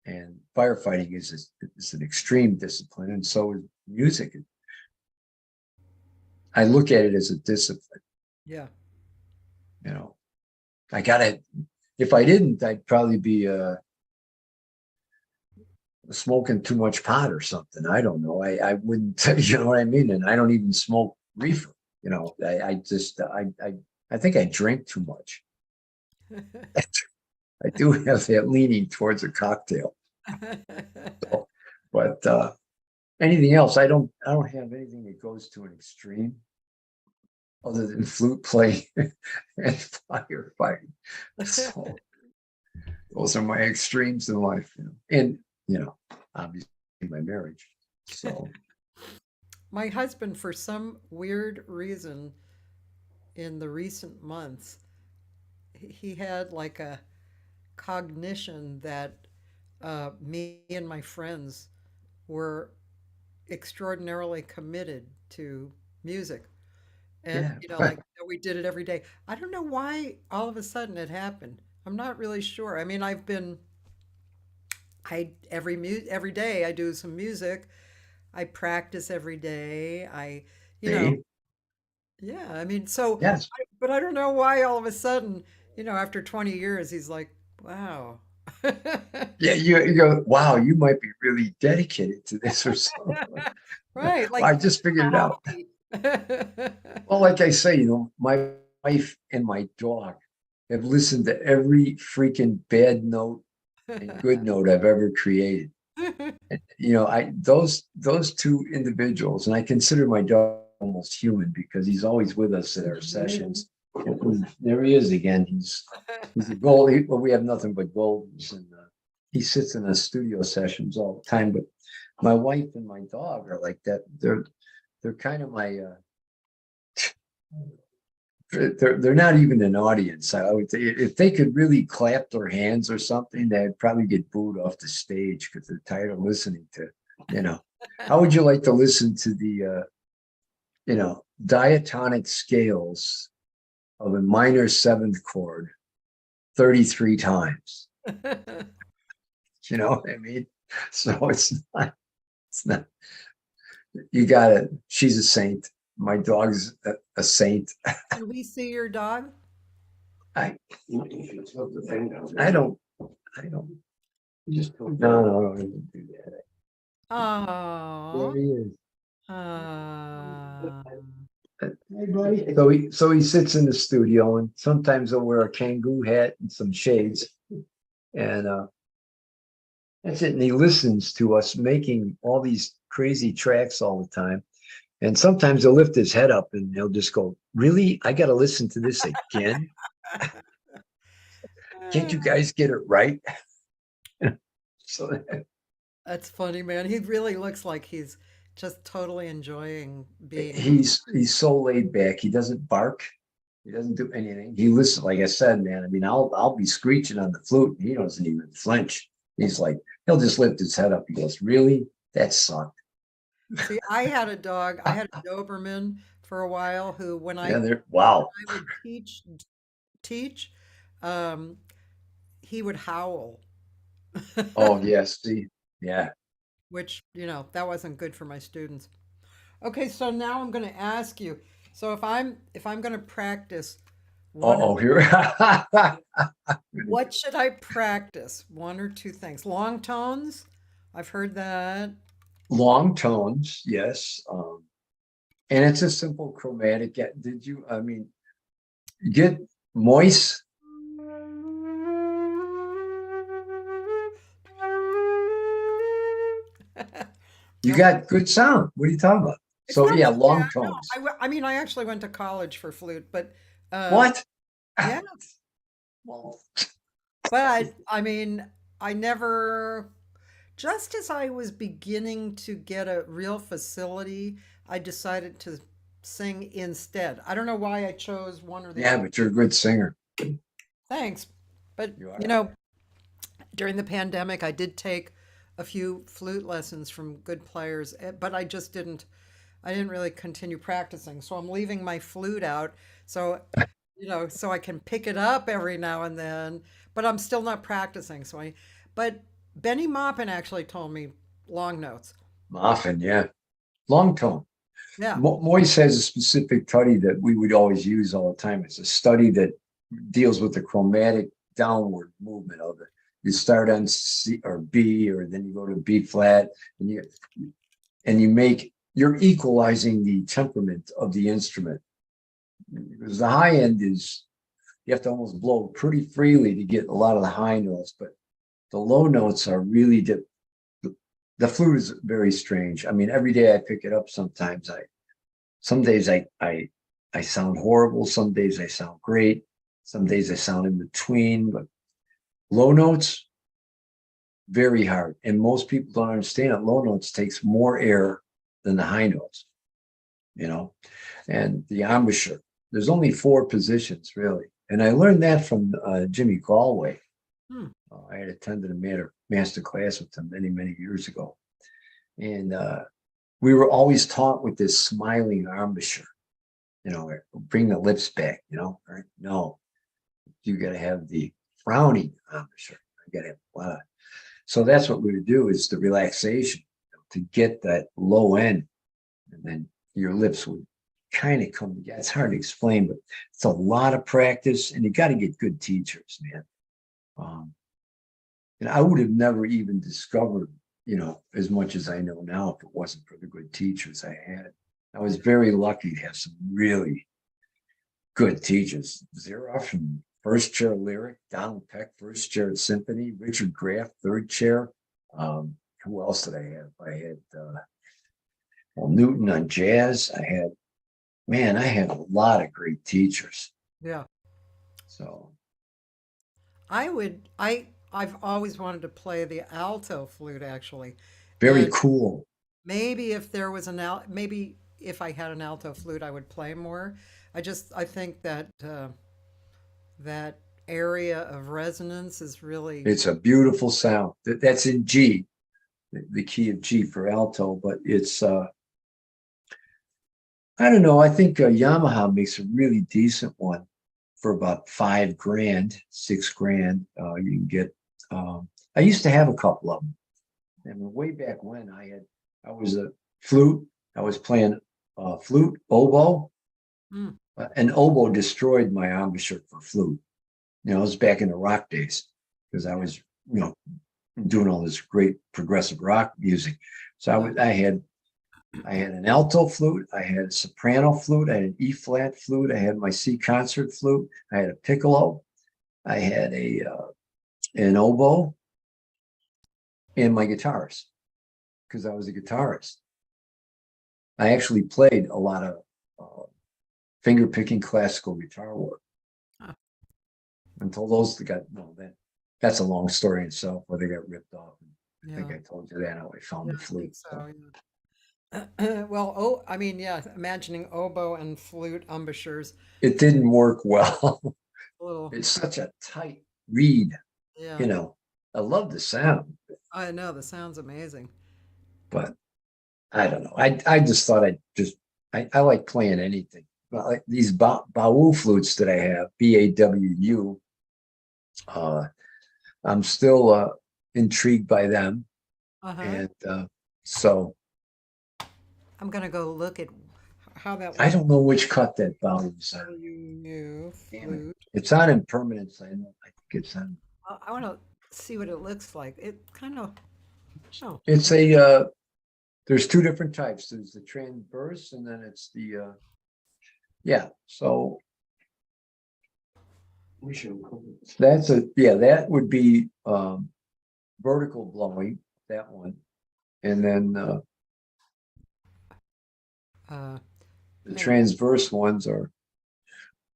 A: and firefighting is an extreme discipline, and so is music. I look at it as a discipline.
B: Yeah.
A: I gotta. If I didn't, I'd probably be smoking too much pot or something. I don't know. I wouldn't, you know what I mean? And I don't even smoke reefer. You know, I think I drink too much. I do have that leaning towards a cocktail. So, but anything else, I don't have anything that goes to an extreme other than flute playing and firefighting. So those are my extremes in life, you know. And you know, obviously my marriage. So
B: My husband, for some weird reason, in the recent months, he had like a cognition that me and my friends were extraordinarily committed to music. And,
A: yeah,
B: you know, like that we did it every day. I don't know why all of a sudden it happened. I'm not really sure. I mean, every day I do some music. I practice every day. You know,
A: see?
B: yeah, I mean, so,
A: Yes.
B: but I don't know why all of a sudden, after 20 years, he's like, wow.
A: Yeah, you go, wow, you might be really dedicated to this or something.
B: Right,
A: Well,
B: like
A: I just figured it out.
B: hobby.
A: Well, like I say, you know, my wife and my dog have listened to every freaking bad note and good note I've ever created. You know, those two individuals, and I consider my dog almost human because he's always with us at our sessions. And there he is again. He's a gold. Well, we have nothing but golds, and he sits in the studio sessions all the time. But my wife and my dog are like that. They're kind of my. They're not even an audience. I would say if they could really clap their hands or something, they'd probably get booed off the stage because they're tired of listening to, you know. How would you like to listen to the, you know, diatonic scales of a minor seventh chord 33 times? You know what I mean? So it's not, you got it. She's a saint. My dog's a saint.
B: Can we see your dog?
A: I don't. No, I didn't do that.
B: Oh,
A: There he is.
C: Hey, buddy.
A: So he sits in the studio, and sometimes he'll wear a Kangoo hat and some shades, and that's it. And he listens to us making all these crazy tracks all the time. And sometimes he'll lift his head up and he'll just go, "Really? I got to listen to this again? Can't you guys get it right?" So
B: that's funny, man. He really looks like he's just totally enjoying being.
A: he's so laid back. He doesn't bark. He doesn't do anything. He listens, like I said, man. I mean, I'll be screeching on the flute, and he doesn't even flinch. He's like, he'll just lift his head up. He goes, "Really? That sucked."
B: See, I had a dog. I had a Doberman for a while who, when
A: Yeah, they're wow.
B: I would teach, um, he would howl,
A: Oh yes, see, yeah.
B: which, that wasn't good for my students. Okay, so now I'm going to ask you. So if I'm going to practice
A: Oh, here.
B: what should I practice? One or two things. Long tones? I've heard that.
A: Long tones, yes. And it's a simple chromatic. Did you? I mean, get moist. You got good sound. What are you talking about?
B: It's
A: So
B: not
A: yeah,
B: too
A: long
B: bad. No,
A: tones.
B: I mean, I actually went to college for flute, but
A: What?
B: yeah,
A: Well,
B: but I mean, I never, just as I was beginning to get a real facility, I decided to sing instead. I don't know why I chose one or the
A: yeah,
B: other.
A: but you're a good singer.
B: Thanks. But,
A: You are.
B: during the pandemic, I did take a few flute lessons from good players, but I didn't really continue practicing. So I'm leaving my flute out. So, so I can pick it up every now and then, but I'm still not practicing. But Benny Maupin actually told me long notes.
A: Often, yeah. Long tone.
B: Yeah.
A: Moise has a specific study that we would always use all the time. It's a study that deals with the chromatic downward movement of it. you start on C or B, or then you go to B flat, and you're equalizing the temperament of the instrument. Because the high end is, you have to almost blow pretty freely to get a lot of the high notes, but the low notes are really the flute is very strange. I mean, every day I pick it up. Sometimes some days I sound horrible. Some days I sound great. Some days I sound in between, but low notes, very hard. And most people don't understand it. Low notes takes more air than the high notes, and the embouchure. There's only 4 positions really. And I learned that from Jimmy Galway. I had attended a master class with him many, many years ago. And we were always taught with this smiling embouchure, bring the lips back, right? No, you got to have the frowning embouchure. You got to have a lot of, so that's what we would do, is the relaxation to get that low end. And then your lips would kind of come together. It's hard to explain, but it's a lot of practice, and you got to get good teachers, man. And I would have never even discovered, as much as I know now if it wasn't for the good teachers I had. I was very lucky to have some really good teachers. Zerov from first chair lyric, Donald Peck, first chair at symphony, Richard Graff, third chair. Who else did I have? I had Newton on jazz. I had a lot of great teachers.
B: Yeah.
A: So
B: I've always wanted to play the alto flute, actually.
A: very
B: And
A: cool.
B: maybe if there was maybe if I had an alto flute, I would play more. I think that that area of resonance is really,
A: It's a beautiful sound. That's in G, the key of G for alto, but it's I don't know. I think Yamaha makes a really decent one for about $5,000, $6,000. You can get. I used to have a couple of them, and way back when I was a flute. I was playing flute, oboe.
B: mm,
A: An oboe destroyed my embouchure for flute. It was back in the rock days, because I was, doing all this great progressive rock music. So I had an alto flute, I had a soprano flute, I had an E flat flute, I had my C concert flute, I had a piccolo, I had an oboe, and my guitars, because I was a guitarist. I actually played a lot of finger picking classical guitar work
B: huh,
A: until those that's a long story in itself, where they got ripped off. I think
B: yeah,
A: I told you that, how I found
B: yeah,
A: the
B: I think
A: flute.
B: so. Yeah. Well, I mean, yeah, imagining oboe and flute embouchures,
A: It didn't work well.
B: a little,
A: It's such a tight reed,
B: yeah.
A: you know. I love the sound,
B: I know the sound's amazing.
A: but I don't know. I just thought I like playing anything. But like these Bawu flutes that I have, BAWU, I'm still intrigued by them.
B: Uh-huh.
A: And so
B: I'm gonna go look at how that
A: I
B: looks.
A: don't know which cut that Bawu's on.
B: WU
A: Damn it.
B: flute.
A: It's on Impermanence. I know. I think it's on.
B: I want to see what it looks like. It kind of, oh,
A: It's there's 2 different types. There's the transverse, and then it's the yeah. So that would be vertical blowing, that one. And then
B: uh,
A: the
B: maybe.
A: transverse ones are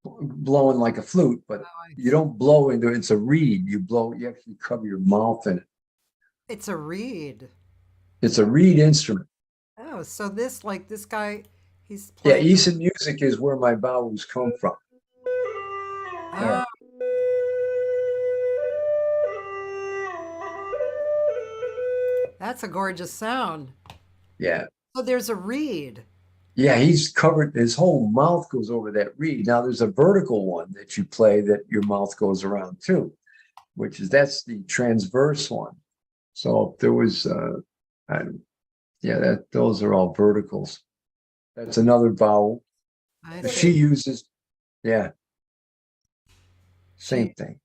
A: blowing like a flute, but
B: Oh,
A: you don't blow into it's a reed. You actually cover your mouth in it.
B: it's a reed.
A: It's a reed instrument.
B: Oh, so this guy, he's
A: Yeah,
B: playing.
A: Eastern music is where my vowels come from.
B: Oh, that's a gorgeous sound.
A: Yeah.
B: So there's a reed.
A: Yeah, he's covered, his whole mouth goes over that reed. Now there's a vertical one that you play that your mouth goes around too, that's the transverse one. So if there was those are all verticals. That's another vowel.
B: I
A: If she
B: see.
A: uses, yeah,
B: She,
A: same thing.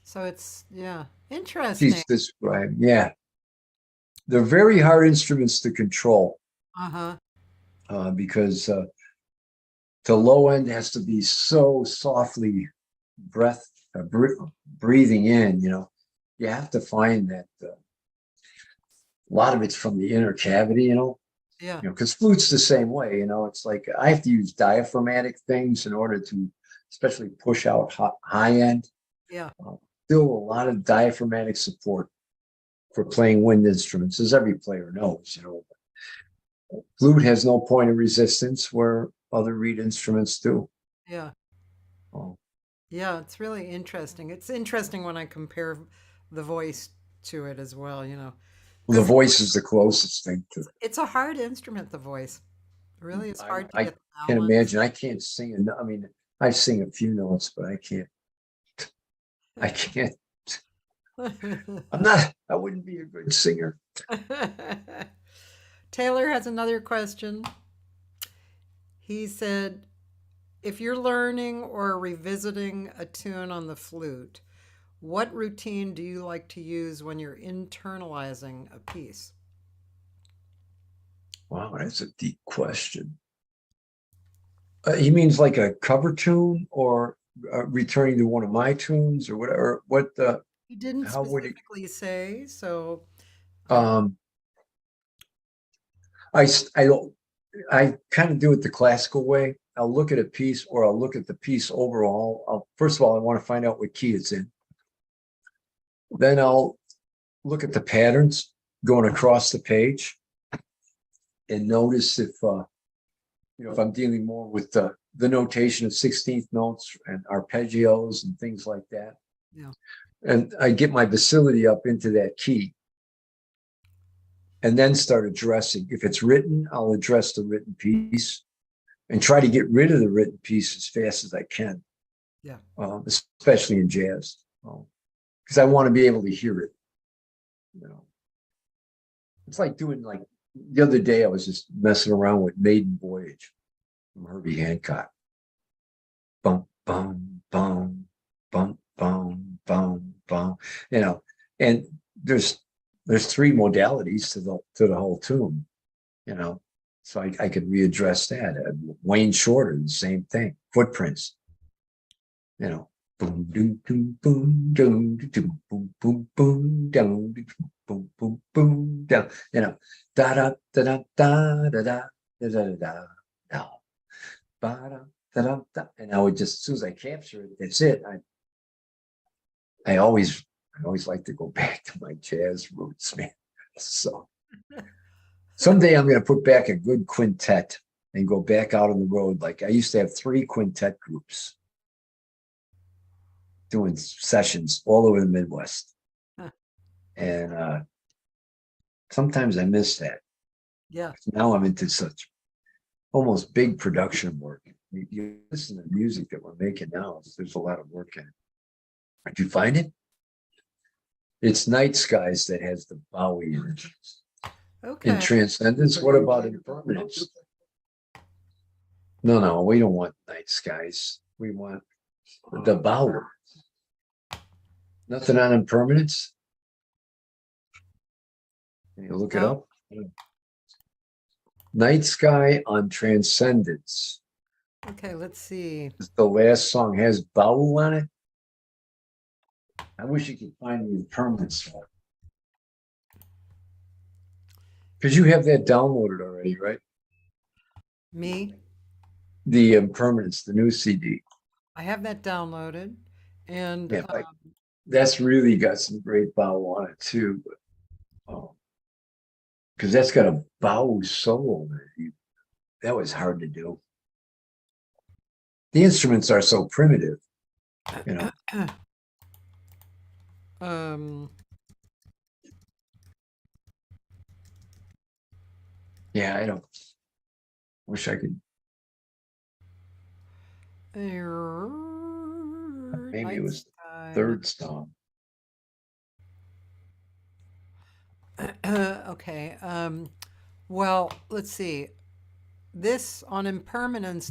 B: so it's, yeah, Interesting.
A: She's described. Yeah. They're very hard instruments to control
B: Uh-huh.
A: because the low end has to be so softly breath breathing in, you have to find that a lot of it's from the inner cavity,
B: Yeah.
A: because flute's the same way, it's like I have to use diaphragmatic things in order to especially push out high end.
B: Yeah.
A: Still a lot of diaphragmatic support for playing wind instruments, as every player knows, Flute has no point of resistance where other reed instruments do.
B: Yeah.
A: Oh.
B: Yeah, it's really interesting. It's interesting when I compare the voice to it as well,
A: Well, the
B: 'cause
A: voice is the closest thing to.
B: it's a hard instrument, the voice. It really is hard to
A: I
B: get the
A: can't
B: balance.
A: imagine. I can't sing. I mean, I sing a few notes, but I can't. I can't. I wouldn't be a good singer.
B: Taylor has another question. He said, if you're learning or revisiting a tune on the flute, what routine do you like to use when you're internalizing a piece?
A: Wow, that's a deep question. He means like a cover tune or returning to one of my tunes or whatever. What?
B: He didn't
A: How would he?
B: specifically say, so
A: Um, I don't. I kind of do it the classical way. I'll look at a piece or I'll look at the piece overall. First of all, I want to find out what key it's in. Then I'll look at the patterns going across the page and notice if I'm dealing more with the notation of 16th notes and arpeggios and things like that.
B: yeah.
A: And I get my facility up into that key and then start addressing. If it's written, I'll address the written piece and try to get rid of the written piece as fast as I can.
B: Yeah.
A: Especially in jazz, because I want to be able to hear it. It's like doing like the other day. I was just messing around with "Maiden Voyage" from Herbie Hancock. Bum bum bum bum bum bum bum. And there's three modalities to the whole tune. So I could readdress that. Wayne Shorter, the same thing. Footprints. Boom doom doom boom doom doom boom boom boom down boom boom boom down. Da da da da da da da da da da da da da da. And I would just, as soon as I capture it, that's it. I always like to go back to my jazz roots, man. So someday I'm going to put back a good quintet and go back out on the road. Like I used to have 3 quintet groups doing sessions all over the Midwest.
B: Huh.
A: And sometimes I miss that.
B: Yeah.
A: Now I'm into such almost big production work. You listen to the music that we're making now, there's a lot of work in it. Did you find it? It's Night Skies that has the Bowie in it.
B: Okay.
A: In Transcendence, what about Impermanence? No, we don't want Night Skies. We want the Bowie. Nothing on Impermanence? Can you look it up? Night Sky on Transcendence.
B: Okay, let's see.
A: The last song has Bowie on it. I wish you could find the Impermanence one. Because you have that downloaded already, right?
B: Me?
A: The Impermanence, the new CD.
B: I have that downloaded, and
A: Yeah, that's really got some great bow on it too. Because that's got a bow solo. That was hard to do. The instruments are so primitive, Yeah, I don't. Wish I could. Maybe it was the third song.
B: Okay. Well, let's see. This on Impermanence,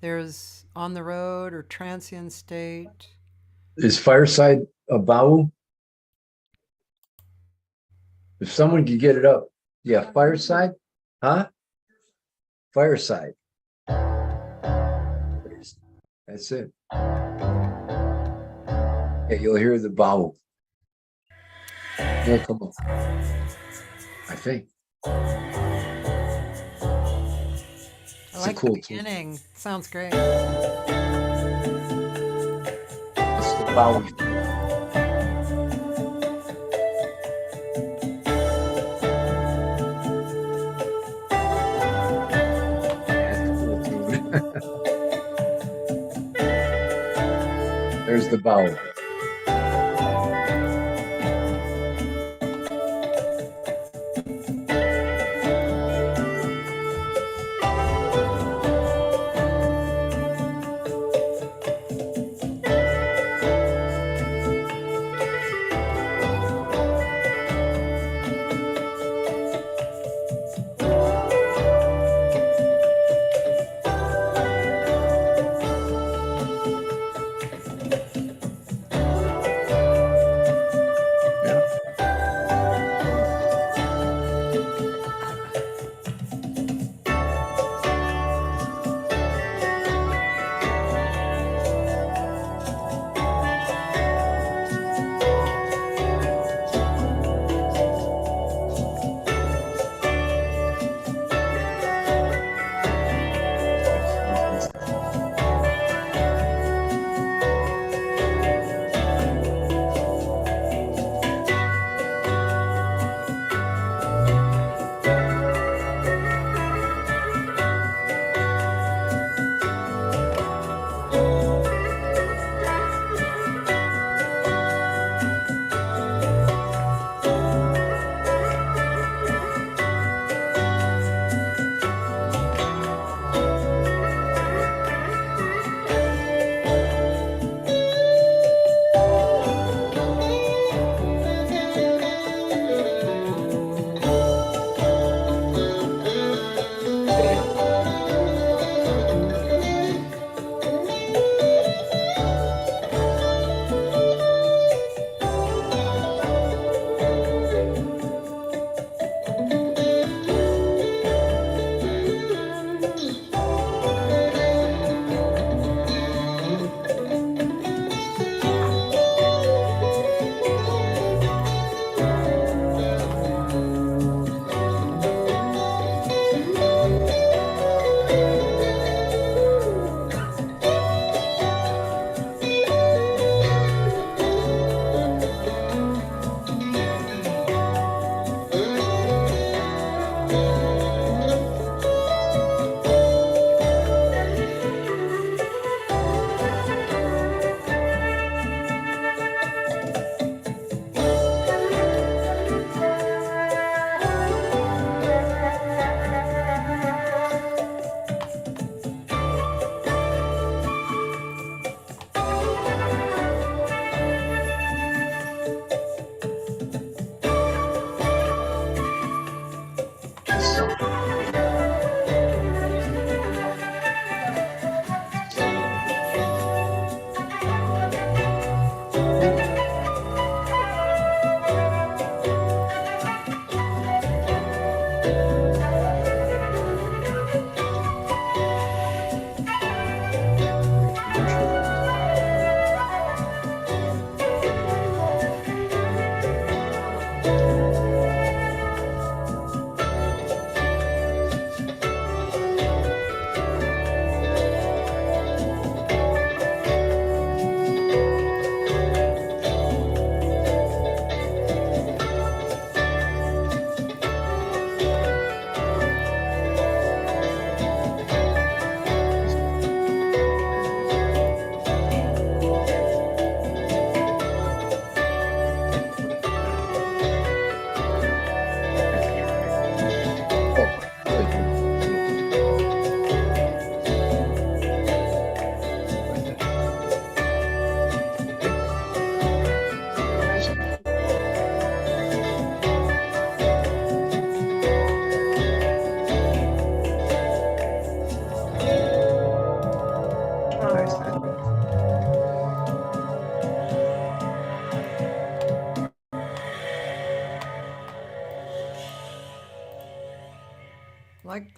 B: there's On the Road or Transient State.
A: Is Fireside a bow? If someone could get it up. Yeah, Fireside? Huh? Fireside. That's it. Yeah, you'll hear the vowel. They'll come up. I think.
B: I like
A: cool
B: the
A: tune.
B: beginning. Sounds great.
A: That's the vowel. That's a cool tune. There's the vowel.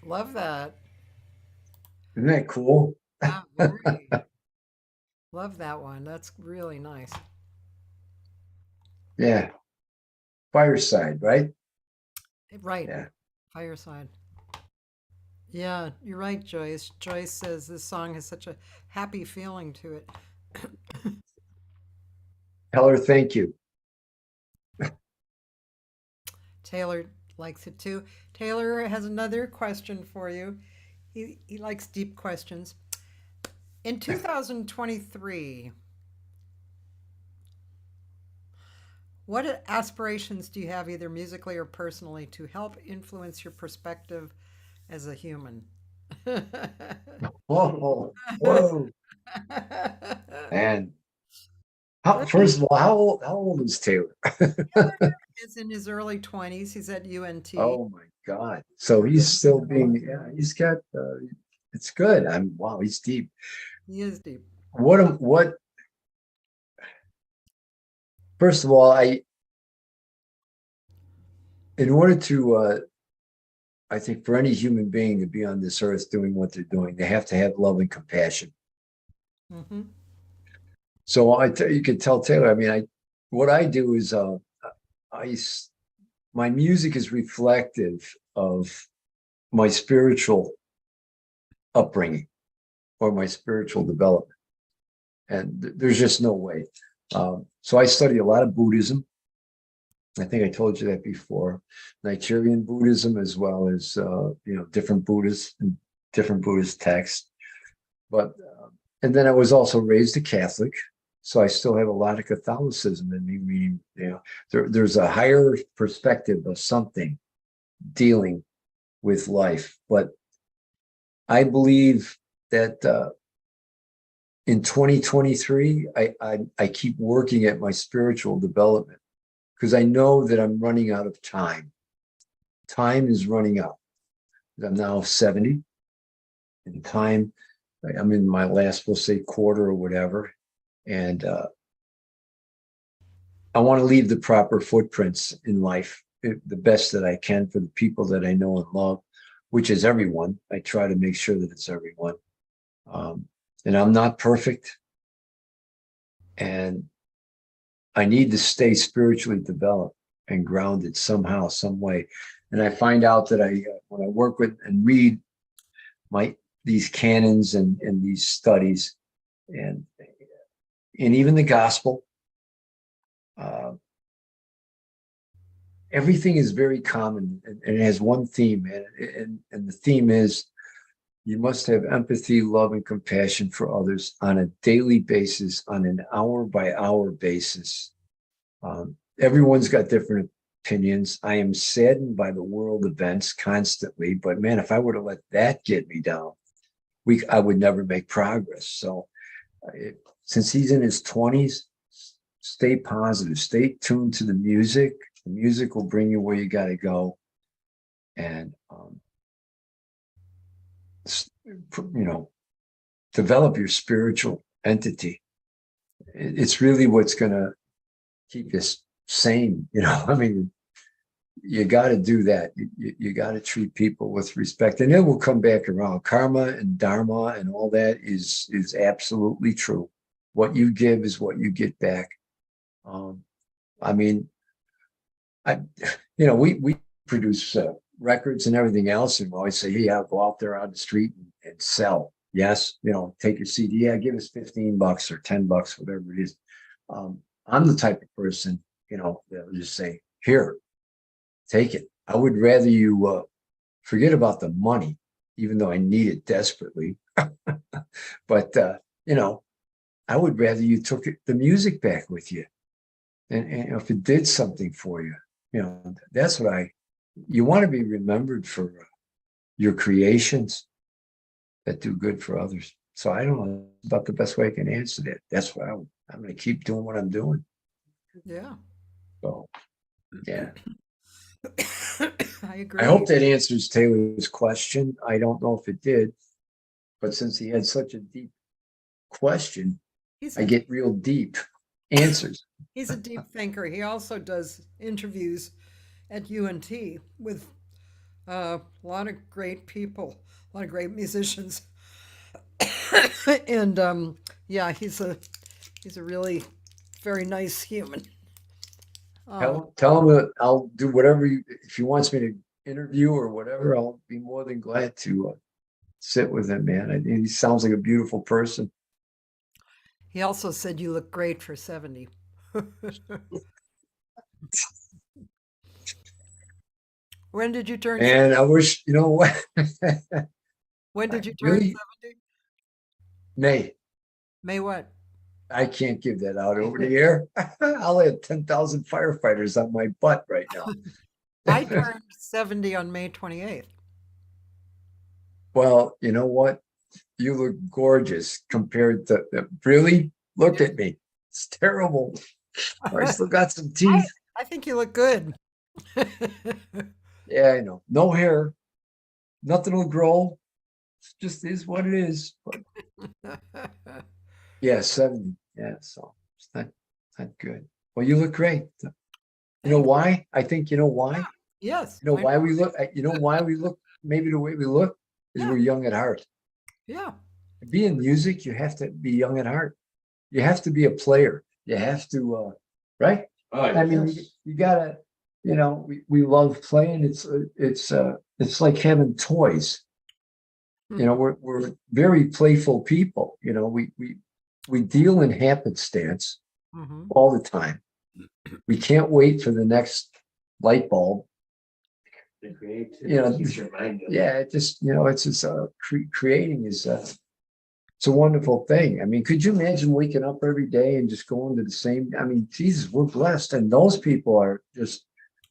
B: love that.
A: Isn't that cool?
B: Yeah, very. Love that one. That's really nice.
A: Yeah. Fireside, right?
B: Right.
A: Yeah.
B: Fireside. Yeah, you're right, Joyce. Joyce says this song has such a happy feeling to it.
A: Tell her thank you.
B: Taylor likes it too. Taylor has another question for you. He likes deep questions. In 2023, what aspirations do you have, either musically or personally, to help influence your perspective as a human?
A: Whoa, whoa. And first of all, how old is Taylor?
B: Is in his early 20s. He's at UNT.
A: Oh my God. So he's still being, yeah, he's got, it's good. Wow, he's deep.
B: He is deep.
A: First of all, in order to, I think for any human being to be on this earth doing what they're doing, they have to have love and compassion.
B: Mm-hmm.
A: So you could tell Taylor, I mean, what I do is, my music is reflective of my spiritual upbringing or my spiritual development. And there's just no way. So I study a lot of Buddhism. I think I told you that before. Nigerian Buddhism, as well as different Buddhist and different Buddhist texts. But and then I was also raised a Catholic, so I still have a lot of Catholicism in me. Meaning, there's a higher perspective of something dealing with life. But I believe that in 2023, I keep working at my spiritual development because I know that I'm running out of time. Time is running out. I'm now 70, and time, I'm in my last, we'll say, quarter or whatever. And I want to leave the proper footprints in life, the best that I can for the people that I know and love, which is everyone. I try to make sure that it's everyone. And I'm not perfect. And I need to stay spiritually developed and grounded somehow, some way. And I find out that when I work with and read these canons and these studies and even the gospel, everything is very common and it has one theme, and the theme is you must have empathy, love, and compassion for others on a daily basis, on an hour-by-hour basis. Everyone's got different opinions. I am saddened by the world events constantly, but man, if I were to let that get me down, I would never make progress. So since he's in his 20s, stay positive, stay tuned to the music. The music will bring you where you got to go. And, develop your spiritual entity. It's really what's going to keep you sane. I mean, you got to do that. You got to treat people with respect, and it will come back around. Karma and dharma and all that is absolutely true. What you give is what you get back. I mean, we produce records and everything else, and we always say, "Hey, I'll go out there on the street and sell." Yes, take your CD. Yeah, give us $15 or $10, whatever it is. I'm the type of person, that would just say, "Here, take it." I would rather you forget about the money, even though I need it desperately. But I would rather you took the music back with you, and if it did something for you, that's what you want to be remembered for your creations that do good for others. So I don't know about the best way I can answer that. That's what I'm going to keep doing what I'm doing.
B: Yeah.
A: So, yeah.
B: I agree.
A: I hope that answers Taylor's question. I don't know if it did, but since he had such a deep question, I get real deep answers.
B: He's a deep thinker. He also does interviews at UNT with A lot of great people, a lot of great musicians, and yeah, he's a really very nice human.
A: Tell him that I'll do whatever if he wants me to interview or whatever, I'll be more than glad to sit with him, man. He sounds like a beautiful person.
B: He also said you look great for 70. When did you turn?
A: And I wish, you know what?
B: When did you turn
A: Really,
B: 70?
A: May,
B: May what?
A: I can't give that out over the air. I'll have 10,000 firefighters on my butt right now.
B: I turned 70 on May 28th.
A: Well, you know what? You look gorgeous compared to really. Look at me. It's terrible. I still got some teeth.
B: I think you look good.
A: Yeah, I know. No hair. Nothing will grow. It just is what it is. But yeah, 70. Yeah, so it's not good. Well, you look great. You know why? I think you know why?
B: Yes.
A: You know why we look, you know why we look maybe the way we look is we're young at heart.
B: Yeah.
A: To be in music, you have to be young at heart. You have to be a player. You have to, right? I mean, you gotta, you know, we love playing. It's like having toys. You know, we're very playful people. You know, we deal in happenstance
B: Mhm.
A: all the time. We can't wait for the next light bulb.
D: The creativity
A: You know,
D: keeps your mind up.
A: yeah, it just, you know, it's just creating is it's a wonderful thing. I mean, could you imagine waking up every day and just going to the same? I mean, Jesus, we're blessed, and those people are just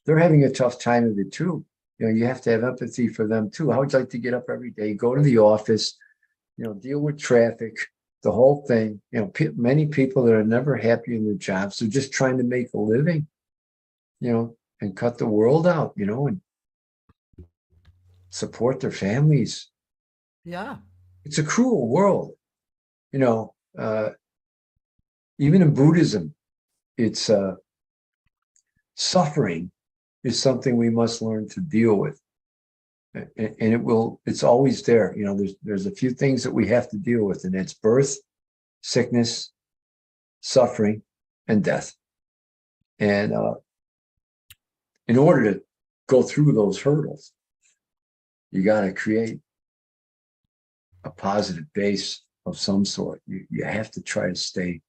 A: they're having a tough time of it too. You know, you have to have empathy for them too. How would you like to get up every day, go to the office, you know, deal with traffic, the whole thing? You know, many people that are never happy in their jobs, they're just trying to make a living, you know, and cut the world out, you know, and support their families.
B: Yeah.
A: It's a cruel world, you know. Even in Buddhism, it's suffering is something we must learn to deal with, and it's always there. You know, there's a few things that we have to deal with, and it's birth, sickness, suffering, and death. And in order to go through those hurdles, you got to create a positive base of some sort. You have to try to stay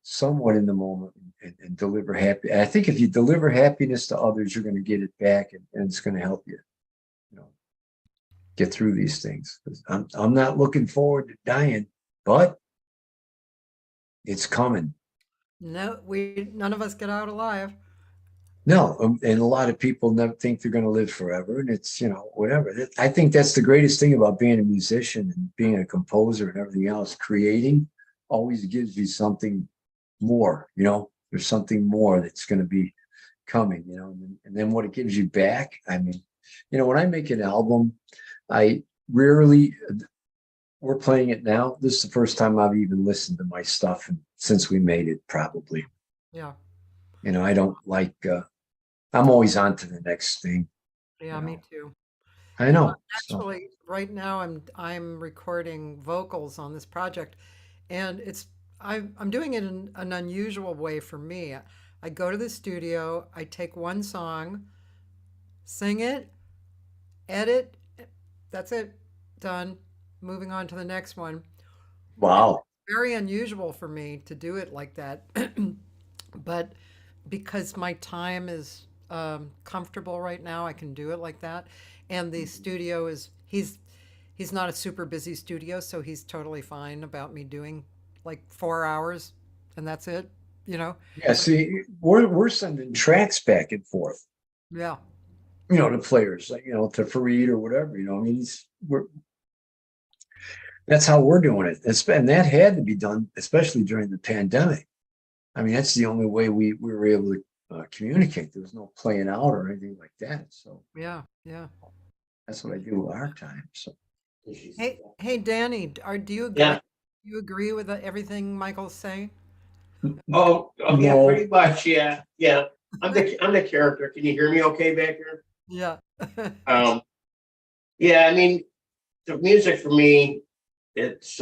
A: somewhat in the moment and deliver happy. And I think if you deliver happiness to others, you're going to get it back, and it's going to help you, you know, get through these things. I'm not looking forward to dying, but it's coming.
B: No, none of us get out alive.
A: No, and a lot of people never think they're going to live forever, and it's, you know, whatever. I think that's the greatest thing about being a musician and being a composer and everything else. Creating always gives you something more, you know. There's something more that's going to be coming, you know, and then what it gives you back. I mean, you know, when I make an album, I rarely, we're playing it now. This is the first time I've even listened to my stuff since we made it, probably.
B: Yeah.
A: You know, I don't like, I'm always on to the next thing.
B: Yeah,
A: You
B: me
A: know.
B: too.
A: I know. So,
B: Actually, right now I'm recording vocals on this project, and I'm doing it in an unusual way for me. I go to the studio, I take one song, sing it, edit, that's it, done. Moving on to the next one.
A: wow.
B: Very unusual for me to do it like that, but because my time is comfortable right now, I can do it like that. And the studio is he's not a super busy studio, so he's totally fine about me doing like 4 hours, and that's it. You know?
A: Yeah, see, we're sending tracks back and forth,
B: Yeah.
A: you know, to players, like, you know, to Fareed or whatever, you know. I mean, that's how we're doing it. And that had to be done, especially during the pandemic. I mean, that's the only way we were able to communicate. There was no playing out or anything like that. So
B: Yeah. Yeah.
A: that's what I do with our time. So
B: Hey, Danny, do you agree?
D: Yeah.
B: You agree with everything Michael's saying?
D: Oh, yeah,
A: No.
D: pretty much. Yeah. Yeah. I'm the character. Can you hear me okay back here?
B: Yeah.
D: Yeah, I mean, the music for me, it's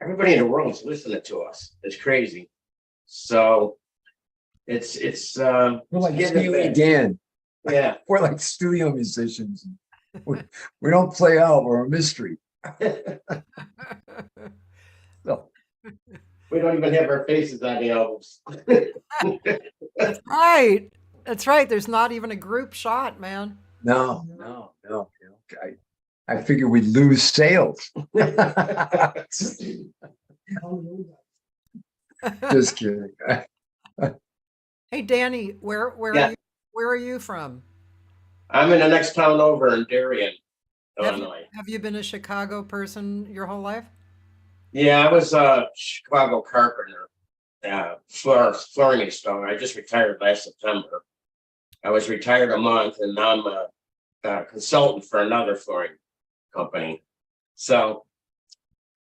D: everybody in the world's listening to us. It's crazy. So it's
A: We're like
D: getting it
A: Steely
D: back.
A: Dan.
D: Yeah.
A: We're like studio musicians. We don't play out. We're a mystery. So,
D: We don't even have our faces on the albums.
B: That's right. That's right. There's not even a group shot, man.
A: no. I figure we'd lose sales. Just kidding.
B: Hey, Danny, where
D: Yeah.
B: are you? Where are you from?
D: I'm in the next town over in Darien, Illinois.
B: Have you been a Chicago person your whole life?
D: Yeah, I was a Chicago carpenter, flooring installer. I just retired last September. I was retired a month, and now I'm a consultant for another flooring company. So,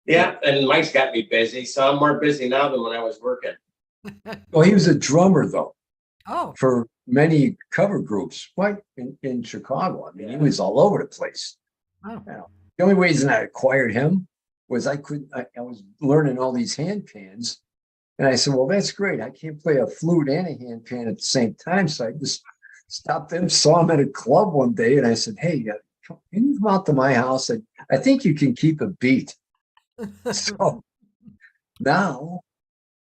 D: yeah, and Mike's got me busy, so I'm more busy now than when I was working.
A: Well, he was a drummer though
B: Oh,
A: for many cover groups, right in Chicago. I mean, he was all over the place.
B: oh.
A: You know, the only reason I acquired him was I was learning all these hand pans, and I said, "Well, that's great. I can't play a flute and a hand pan at the same time." So I just stopped them, saw him at a club one day, and I said, "Hey, can you come out to my house? I think you can keep a beat." So now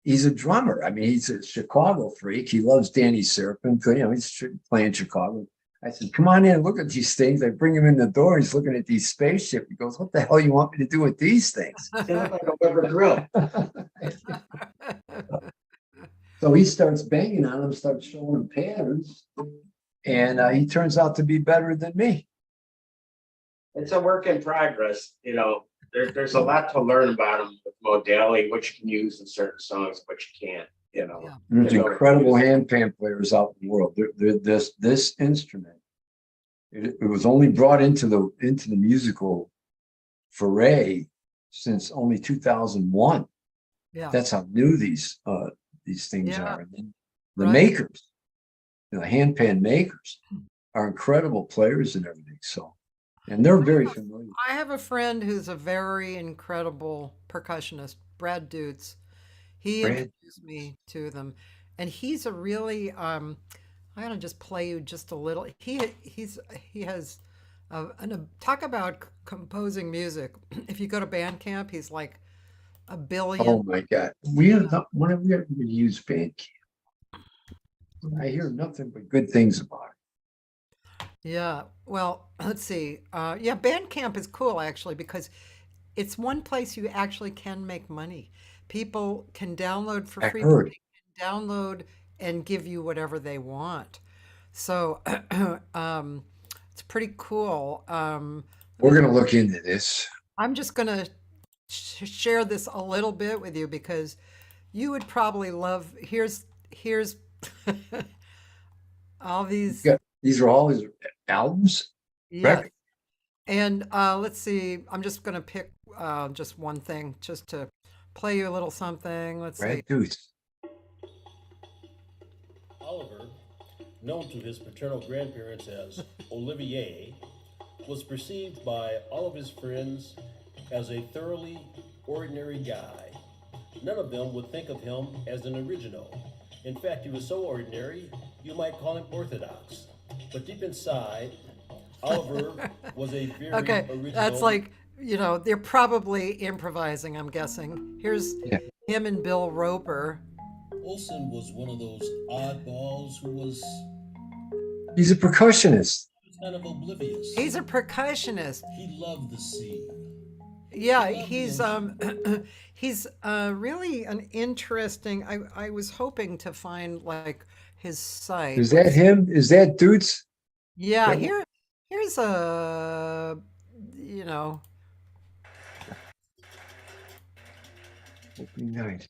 A: he's a drummer. I mean, he's a Chicago freak. He loves Danny Serapin. You know, he's playing Chicago. I said, "Come on in, look at these things." I bring him in the door. He's looking at these spaceships. He goes, "What the hell you want me to do with these things?"
D: They look like a Weber grill.
A: So he starts banging on them, starts showing him patterns, and he turns out to be better than me.
D: It's a work in progress, you know. There's a lot to learn about them with modality, what you can use in certain songs, what you can't, you know.
B: Yeah.
A: There's
D: You know,
A: incredible hand pan players out in the world. This instrument, it was only brought into the musical foray since only 2001.
B: Yeah.
A: That's how new these things
B: Yeah.
A: are. And then the
B: Right.
A: makers, the hand pan makers, are incredible players and everything. So, and they're very familiar.
B: I have a friend who's a very incredible percussionist, Brad Dutz. He
A: Brad
B: introduced me to them, and he's a really I'm gonna just play you just a little. He has talk about composing music. If you go to Bandcamp, he's like a billion.
A: Oh my God, we have not. When have we ever used Bandcamp? I hear nothing but good things about it.
B: Yeah. Well, let's see. Yeah, Bandcamp is cool actually because it's one place you actually can make money. People can download for
A: I
B: free.
A: heard.
B: They can download and give you whatever they want. So it's pretty cool.
A: We're gonna look into this.
B: I'm just gonna share this a little bit with you because you would probably love. Here's all these.
A: Yeah, these are all his albums.
B: Yeah.
A: Records.
B: And let's see. I'm just gonna pick just one thing just to play you a little something. Let's see.
A: Brad Dutz.
E: Oliver, known to his paternal grandparents as Olivier, was perceived by all of his friends as a thoroughly ordinary guy. None of them would think of him as an original. In fact, he was so ordinary, you might call him orthodox. But deep inside, Oliver was a very
B: Okay,
E: original.
B: that's like they're probably improvising. I'm guessing. Here's
A: Yeah.
B: him and Bill Roper.
E: Olson was one of those oddballs who was
A: He's a percussionist.
E: kind of oblivious.
B: He's a percussionist.
E: He loved the sea.
B: Yeah, he's he's really an interesting. I was hoping to find like his site.
A: Is that him? Is that Dutz?
B: Yeah,
A: Yeah.
B: here's a
A: Opening night.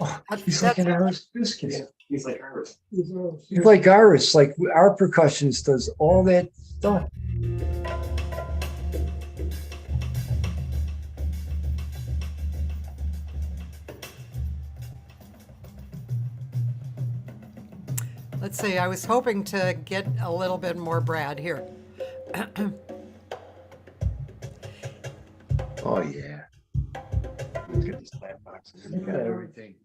A: Oh, he's like an Iris Biscuit.
D: He's like ours.
A: He's like Iris, like our percussionist does all that stuff.
B: Let's see. I was hoping to get a little bit more Brad here.
A: Oh, yeah. Look at these flat boxes. Look at everything.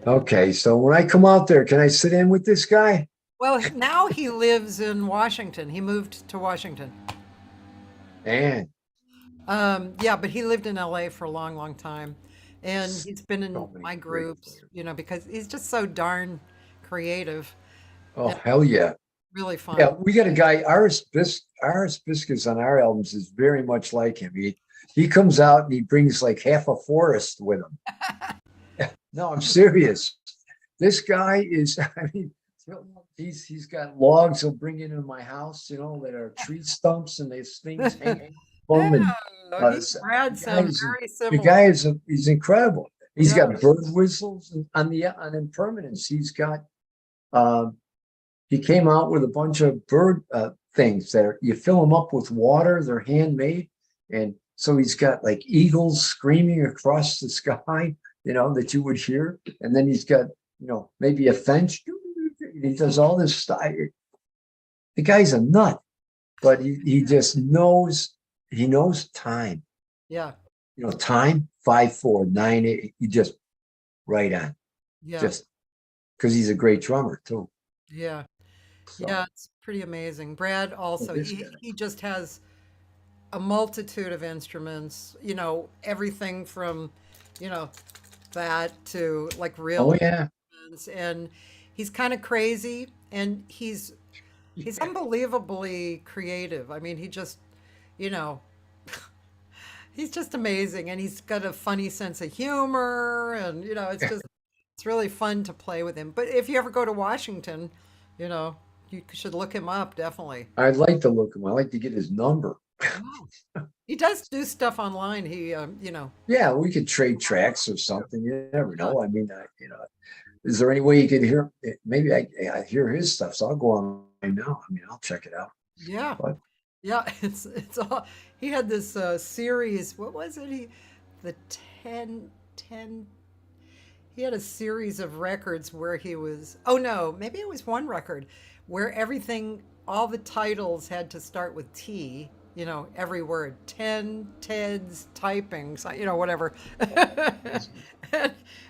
A: Okay, so when I come out there, can I sit in with this guy?
B: Well, now he lives in Washington. He moved to Washington.
A: And
B: Yeah, but he lived in LA for a long, long time. And he's been in
A: So many
B: my
A: great
B: groups,
A: players.
B: you know, because he's just so darn creative.
A: oh, hell yeah.
B: Really fun.
A: Yeah, we got a guy, Aris Biscuits on our albums is very much like him. He comes out and he brings like half a forest with him. No, I'm serious. This guy is, I mean, he's got logs he'll bring into my house, you know, that are tree stumps and there's things hanging from them.
B: Oh, Brad sounds very
A: The
B: similar.
A: guy he's incredible. He's
B: Yeah.
A: got bird whistles on impermanence. He's got he came out with a bunch of bird things that you fill them up with water, they're handmade. And so he's got like eagles screaming across the sky, you know, that you would hear. And then he's got, you know, maybe a finch. He does all this stuff. The guy's a nut, but he just knows, he knows time.
B: Yeah,
A: You know, time, 5, 4, 9, 8, you just right on.
B: yeah,
A: Just because he's a great drummer too.
B: yeah,
A: So,
B: yeah. It's pretty amazing. Brad also,
A: this
B: he,
A: guy.
B: he just has a multitude of instruments, you know, everything from, you know, that to like real
A: Oh yeah.
B: instruments. And he's kind of crazy and he's unbelievably creative. I mean, he just, you know, he's just amazing and he's got a funny sense of humor and, you know, it's just, it's really fun to play with him. But if you ever go to Washington, you know, you should look him up, definitely.
A: I'd like to look him. I'd like to get his number.
B: He does do stuff online. He, you know,
A: Yeah, we could trade tracks or something. You never know. I mean, you know, is there any way you could hear? Maybe I hear his stuff, so I'll go on right now. I mean, I'll check it out.
B: yeah,
A: But
B: yeah, it's all, he had this series, what was it? The 10, he had a series of records where he was, oh no, maybe it was one record where everything, all the titles had to start with T, you know, every word, 10, Ted's typing, so, you know, whatever.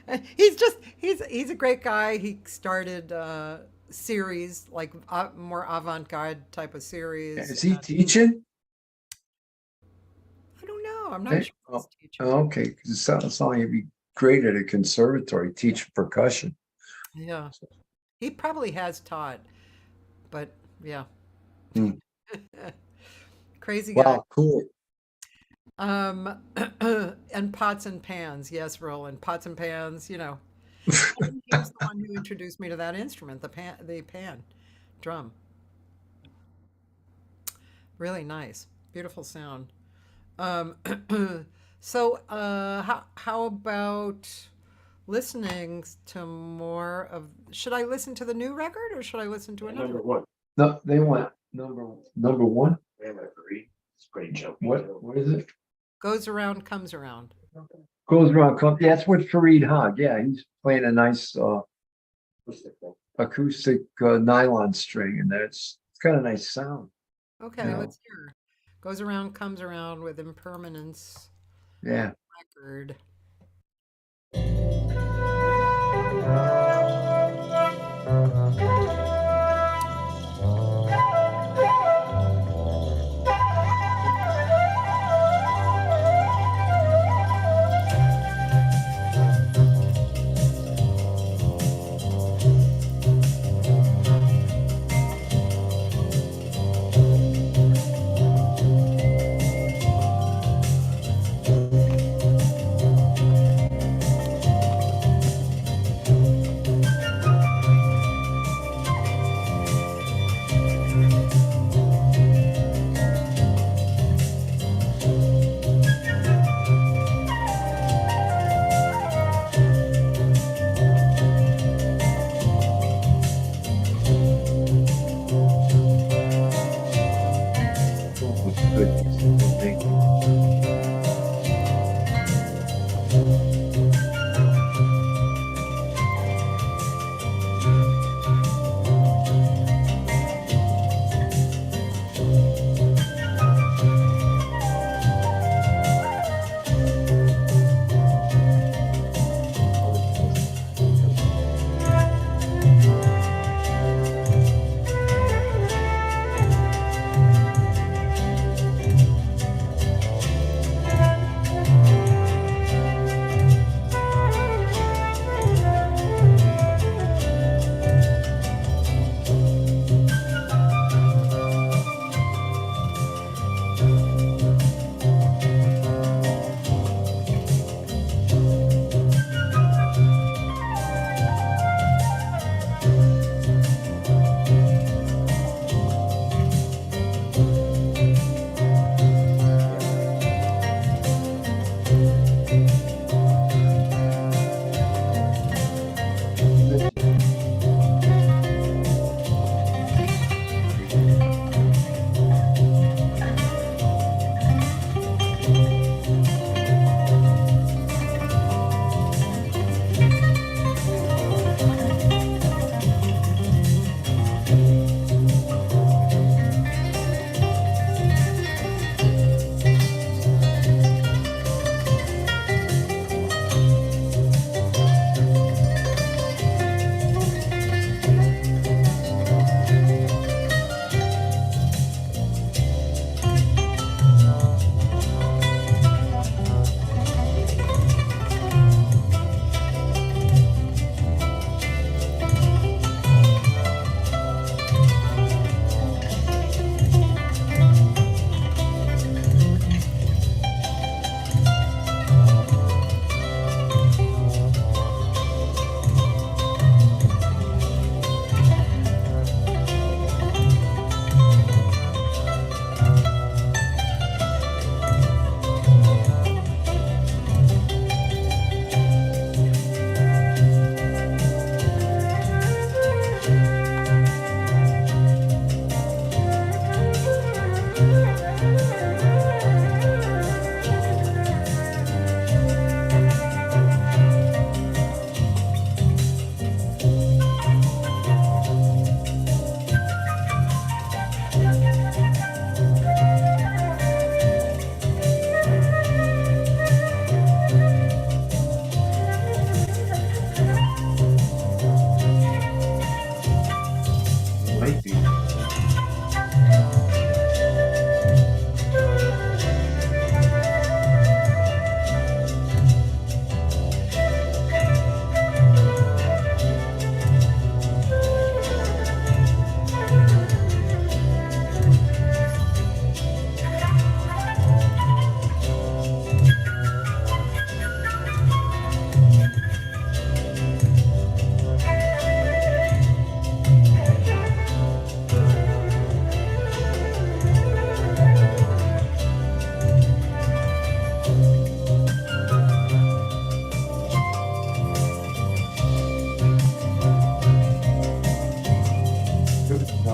B: And he's a great guy. He started series, like more avant-garde type of series.
A: is he teaching?
B: I don't know. I'm not
A: Hey,
B: sure if he's teaching.
A: Okay, because it sounds like he'd be great at a conservatory, teach percussion.
B: Yeah. He probably has taught, but yeah.
A: Hmm.
B: Crazy guy.
A: Wow, cool.
B: And pots and pans. Yes, Roland. Pots and pans, you know. And he was the one who introduced me to that instrument, the pan drum. Really nice. Beautiful sound. So how about listening to more of, should I listen to the new record or should I listen to another?
D: Number one.
A: No, they want number one.
D: I agree. It's pretty jumpy.
A: What is it?
B: Goes around, comes around.
A: Goes around. Yeah, that's what Fareed Hogg. Yeah, he's playing a nice acoustic nylon string, and it's got a nice sound.
B: Okay,
A: Yeah.
B: let's hear. Goes around, comes around with Impermanence
A: Yeah.
B: record.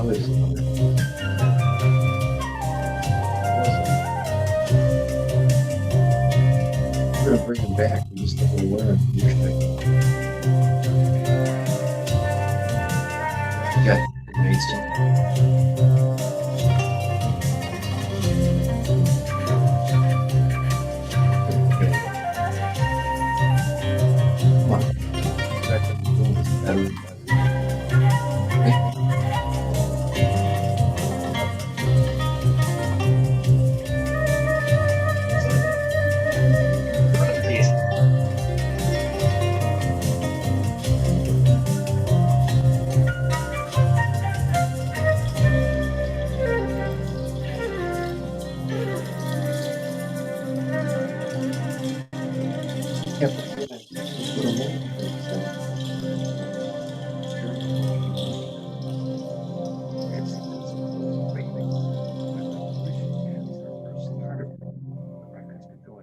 A: others love it. We're gonna bring him back. We just don't know where. Yeah, amazing. Come on. Back in the room is better than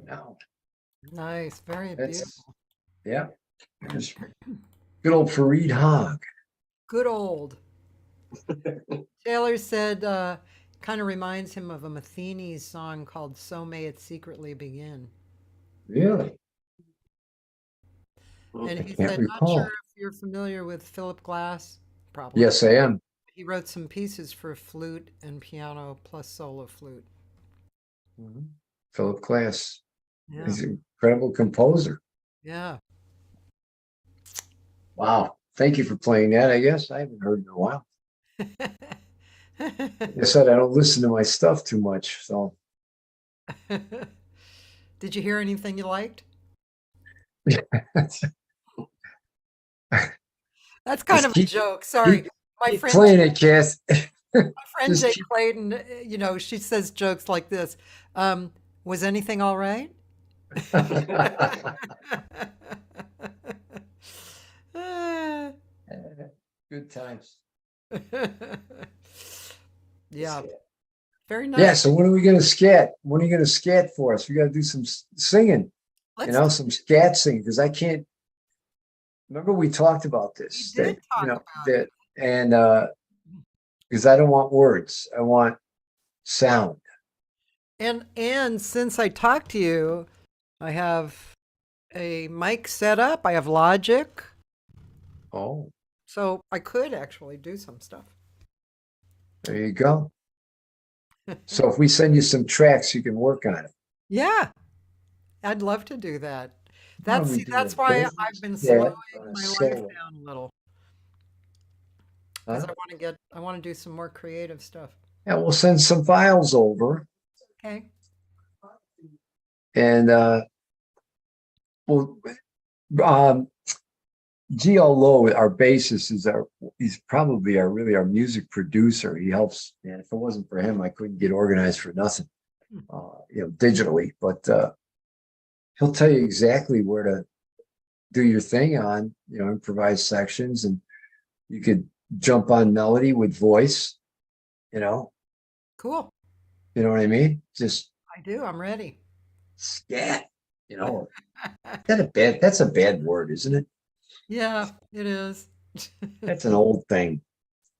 A: now.
B: Nice, very
A: That's
B: beautiful.
A: yeah. There's good old Fareed Hogg.
B: Good old. Taylor said, kind of reminds him of a Matheny's song called "So May It Secretly Begin."
A: Really?
B: And
A: I
B: he
A: can't
B: said, not sure
A: recall.
B: if you're familiar with Philip Glass. Probably.
A: Yes, I am.
B: He wrote some pieces for flute and piano plus solo flute.
A: Philip Glass.
B: Yeah.
A: He's an incredible composer.
B: Yeah.
A: Wow. Thank you for playing that, I guess. I haven't heard in a while. Like I said, I don't listen to my stuff too much. So
B: Did you hear anything you liked? That's kind
A: just
B: of a
A: keep,
B: joke. Sorry. My
A: keep
B: friend
A: playing it, Cass. Just
B: Jay
A: keep.
B: Clayton, she says jokes like this. Was anything all right?
A: Good times.
B: Yeah, very
A: Yeah.
B: nice.
A: So when are we gonna scat? When are you gonna scat for us? We got to do some singing.
B: Let's
A: Some scat singing because I can't. Remember we talked about this.
B: We did talk about
A: that and because I don't want words. I want sound.
B: and since I talked to you, I have a mic set up. I have Logic,
A: Oh,
B: so I could actually do some stuff.
A: there you go. So if we send you some tracks, you can work on it.
B: Yeah, I'd love to do that.
A: Why don't we do
B: That's
A: a
B: why
A: business
B: I've been
A: scat
B: slowing
A: on a
B: my life
A: solo?
B: down a little because
A: Huh?
B: I want to do some more creative stuff.
A: Yeah, we'll send some files over
B: Okay.
A: and we'll Gio Lowe, our bassist, he's probably our music producer. He helps, and if it wasn't for him, I couldn't get organized for nothing, digitally. But he'll tell you exactly where to do your thing on, improvised sections, and you could jump on melody with voice.
B: Cool.
A: You know what I mean? Just
B: I do. I'm ready.
A: scat. That's a bad word, isn't it?
B: Yeah, it is.
A: That's an old thing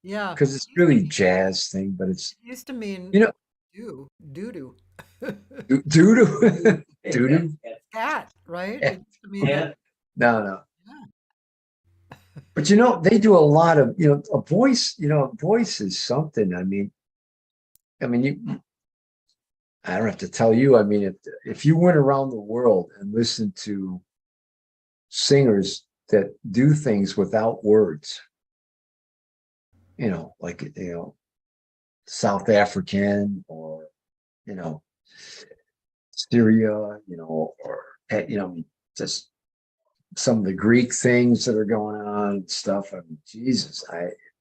B: Yeah.
A: because it's really jazz thing, but it's
B: It used to mean
A: you know
B: doo-doo.
A: doo doo doo.
B: Cat, right?
A: Yeah.
B: It used to mean
D: Yeah.
A: No.
B: Yeah.
A: But they do a lot of, a voice is something. I mean, I don't have to tell you. I mean, if you went around the world and listened to singers that do things without words, like, South African or, Syria, just some of the Greek things that are going on and stuff. I mean, Jesus,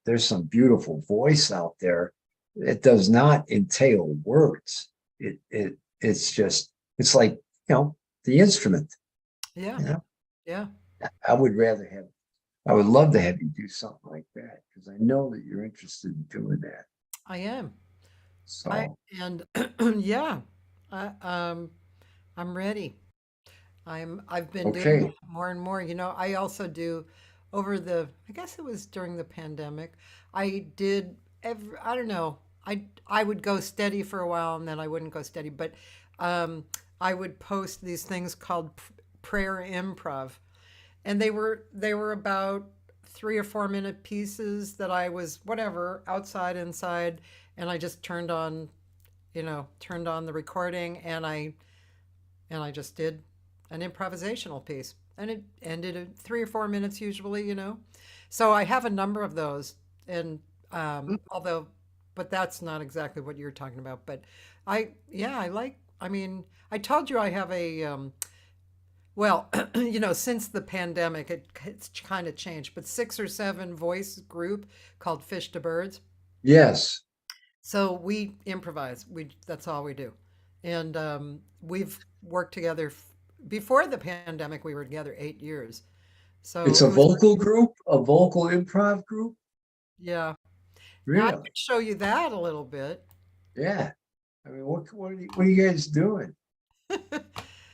A: there's some beautiful voice out there. It does not entail words. It's like, the instrument.
B: Yeah. Yeah.
A: I would love to have you do something like that because I know that you're interested in doing that.
B: I am.
A: So
B: Yeah. I'm ready. I've been doing
A: okay.
B: it more and more. I also do I guess it was during the pandemic, I did I don't know. I would go steady for a while and then I wouldn't go steady, but I would post these things called prayer improv, and they were about 3 or 4 minute pieces that I was whatever outside, inside, and I just turned on the recording and I just did an improvisational piece, and it ended at 3 or 4 minutes usually. So I have a number of those, and but that's not exactly what you're talking about. But I like. I mean, I told you I have a well, since the pandemic, it's kind of changed, but 6 or 7 voice group called Fish to Birds.
A: Yes.
B: So we improvise. That's all we do, and we've worked together. Before the pandemic, we were together 8 years. So
A: It's a vocal group, a vocal improv group.
B: yeah. Now I
A: Really?
B: could show you that a little bit.
A: Yeah. I mean, what are you guys doing?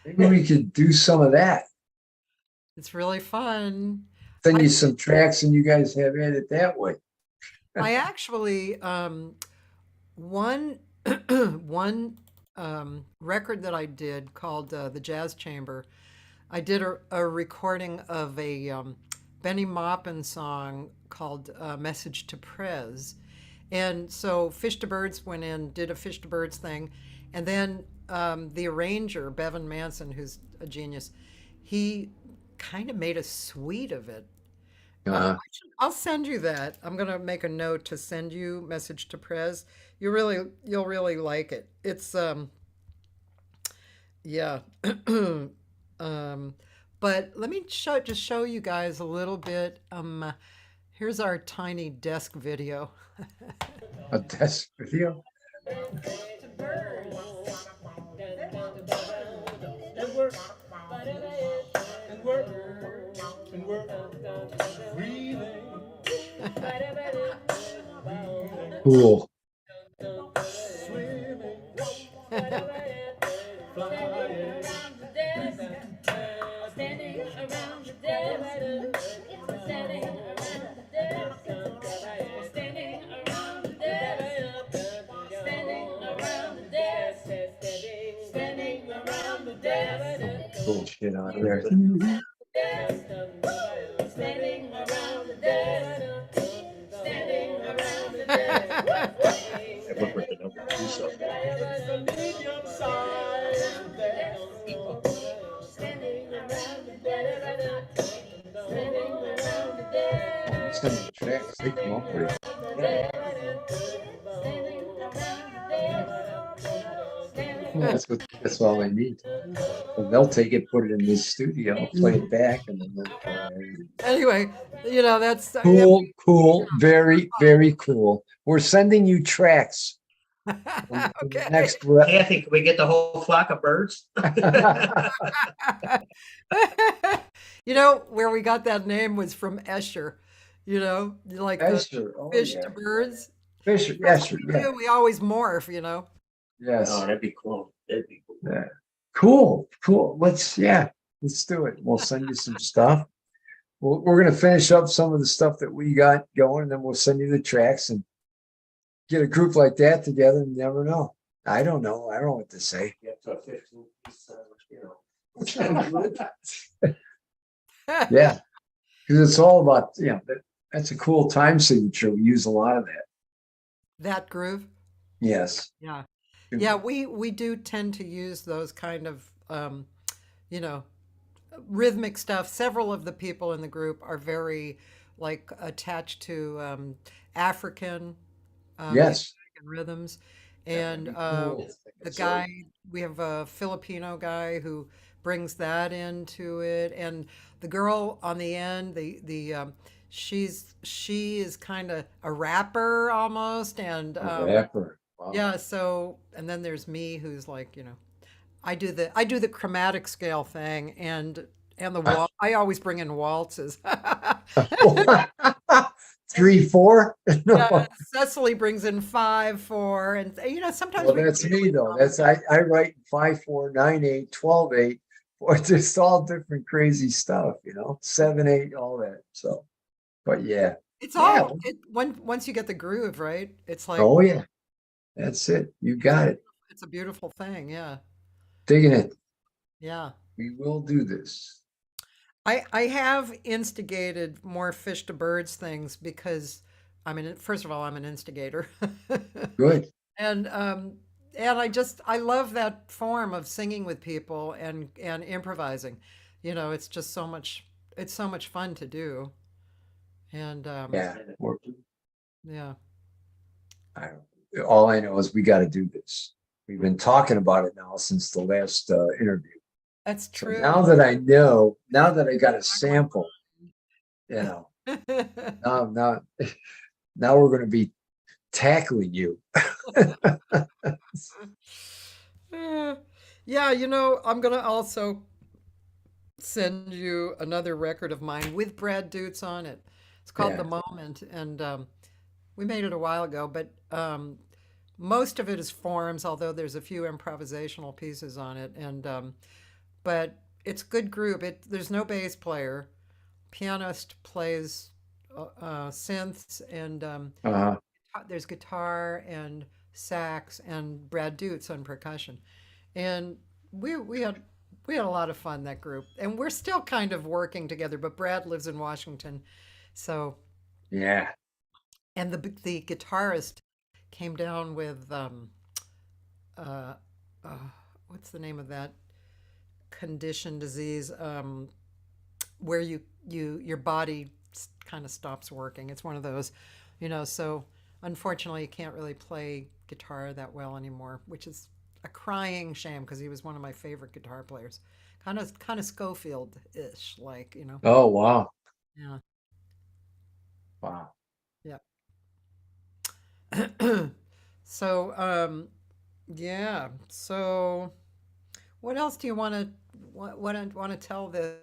A: Maybe we could do some of that.
B: It's really fun.
A: Send you some tracks and you guys have at it that way.
B: I actually one one record that I did called the Jazz Chamber. I did a recording of a Benny Maupin song called Message to Prez. And so Fish to Birds went in, did a Fish to Birds thing. And then the arranger, Bevan Manson, who's a genius, he kind of made a suite of it. I'll send you that. I'm going to make a note to send you Message to Prez. You'll really like it. It's, yeah. But let me just show you guys a little bit. Here's our tiny desk video.
A: A desk video? Cool. Cool shit out there. Some of the tracks, they come up with it. That's all they need. And they'll take it, put it in this studio, play it back, and then
B: Anyway, that's
A: cool, very, very cool. We're sending you tracks.
B: Okay.
A: Next,
F: Cathy, can we get the whole flock of birds?
B: Where we got that name was from Escher. Like
A: Escher,
B: Fish to Birds.
A: Fisher, Escher, yeah.
B: We always morph.
A: Yes.
D: Oh, that'd be cool. That'd be cool.
A: Yeah. Cool. Let's do it. We'll send you some stuff. We're going to finish up some of the stuff that we got going, and then we'll send you the tracks and get a group like that together. And never know. I don't know. I don't know what to say.
D: Get to a 15 piece,
A: Yeah. Because it's all about, that's a cool time signature. We use a lot of that.
B: That groove.
A: Yes.
B: Yeah. Yeah, we do tend to use those kind of, rhythmic stuff. Several of the people in the group are very, attached to African
A: Yes.
B: rhythms. And
A: Cool.
B: the guy, we have a Filipino guy who brings that into it. And the girl on the end, she is kind of a rapper almost. And
A: Rapper. Wow.
B: yeah, so, and then there's me who's I do the chromatic scale thing and the wall. I always bring in waltzes.
A: 3, 4.
B: Yeah, Cecily brings in 5, 4, and sometimes
A: Well, that's me though. I write 5, 4, 9, 8, 12, 8. Or just all different crazy stuff, 7, 8, all that. So, but yeah,
B: It's
A: Yeah.
B: all once you get the groove, right? It's like
A: Oh yeah, that's it. You got it.
B: it's a beautiful thing. Yeah.
A: Digging it.
B: Yeah.
A: We will do this.
B: I have instigated more fish to birds things because first of all, I'm an instigator.
A: Good.
B: And I love that form of singing with people and improvising. It's so much fun to do. And
A: Yeah.
B: yeah.
A: All I know is we got to do this. We've been talking about it now since the last interview.
B: That's
A: So
B: true.
A: now that I know, now that I got a sample, now we're going to be tackling you.
B: Yeah, I'm gonna also send you another record of mine with Brad Dutz on it. It's called
A: Yeah.
B: The Moment, and we made it a while ago, but most of it is forms, although there's a few improvisational pieces on it, and but it's good group. There's no bass player. Pianist plays synths, and
A: Uh,
B: there's guitar and sax, and Brad Dutz on percussion, and we had a lot of fun, that group, and we're still kind of working together. But Brad lives in Washington, so
A: yeah.
B: and the guitarist came down with uh, uh, what's the name of that condition, disease, where your body kind of stops working. It's one of those, so unfortunately he can't really play guitar that well anymore, which is a crying shame because he was one of my favorite guitar players. Kind of Schofield-ish, like,
A: Oh, wow.
B: yeah.
A: Wow.
B: Yeah. So, yeah. So, what else do you want to tell the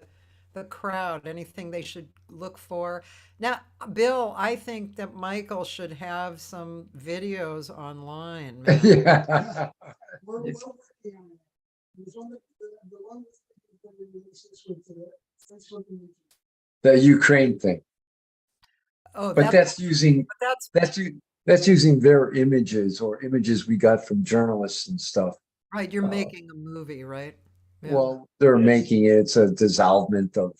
B: crowd? Anything they should look for? Now, Bill, I think that Michael should have some videos online, man.
A: Yeah.
C: We're
A: Yes.
C: working on it. There's the one that we released this with the first one.
A: The Ukraine thing.
B: Oh,
A: But that's using
B: that's
A: that's using their images or images we got from journalists and stuff.
B: right. You're making a movie, right? Yeah.
A: Well, they're making it. It's a dissolvement of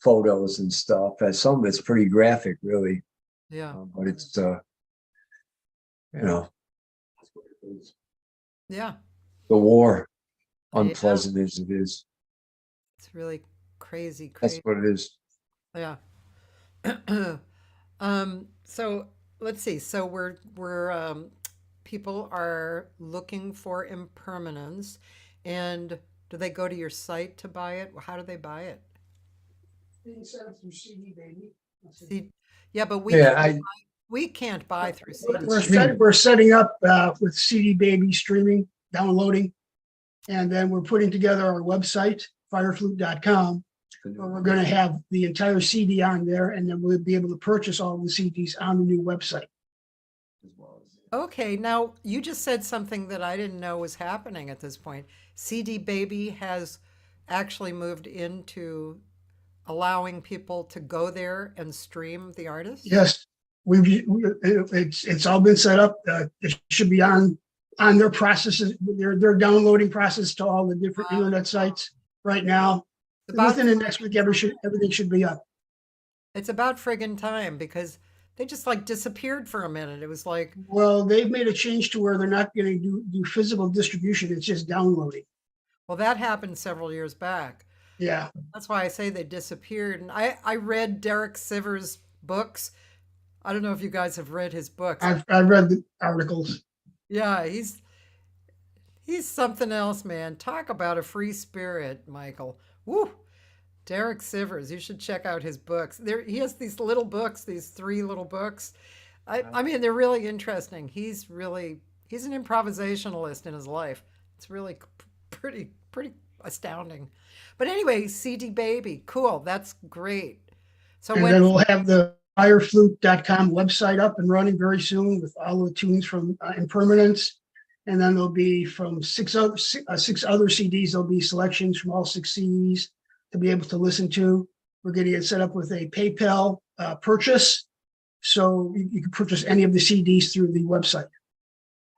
A: photos and stuff. And some of it's pretty graphic, really.
B: Yeah.
A: But it's that's what it is.
B: Yeah.
A: The war,
B: Yeah.
A: unpleasant as it is.
B: It's really crazy.
A: That's what it is.
B: Yeah. So let's see. So we're people are looking for impermanence, and do they go to your site to buy it? How do they buy it?
C: Being set up through CD Baby.
B: See, yeah, but we can't buy through CD.
C: We're setting up with CD Baby streaming, downloading, and then we're putting together our website, fireflute.com, where we're going to have the entire CD on there, and then we'll be able to purchase all the CDs on the new website.
B: Okay, now you just said something that I didn't know was happening at this point. CD Baby has actually moved into allowing people to go there and stream the artist?
C: Yes, it's all been set up. It should be on their processes, their downloading process to all the different internet sites right now. Within the next week, everything should be up.
B: It's about friggin' time because they just like disappeared for a minute. It was like,
C: well, they've made a change to where they're not going to do physical distribution. It's just downloading.
B: well, that happened several years back.
C: Yeah.
B: That's why I say they disappeared. And I read Derek Sivers' books. I don't know if you guys have read his books.
C: I've read the articles.
B: Yeah, he's something else, man. Talk about a free spirit, Michael. Woo! Derek Sivers, you should check out his books. He has these little books, these 3 little books. I mean, they're really interesting. He's an improvisationalist in his life. It's really pretty astounding. But anyway, CD Baby, cool. That's great. So
C: And then we'll have the fireflute.com website up and running very soon with all the tunes from Impermanence. And then there'll be from 6 other CDs, there'll be selections from all 6 CDs to be able to listen to. We're getting it set up with a PayPal purchase. So you can purchase any of the CDs through the website.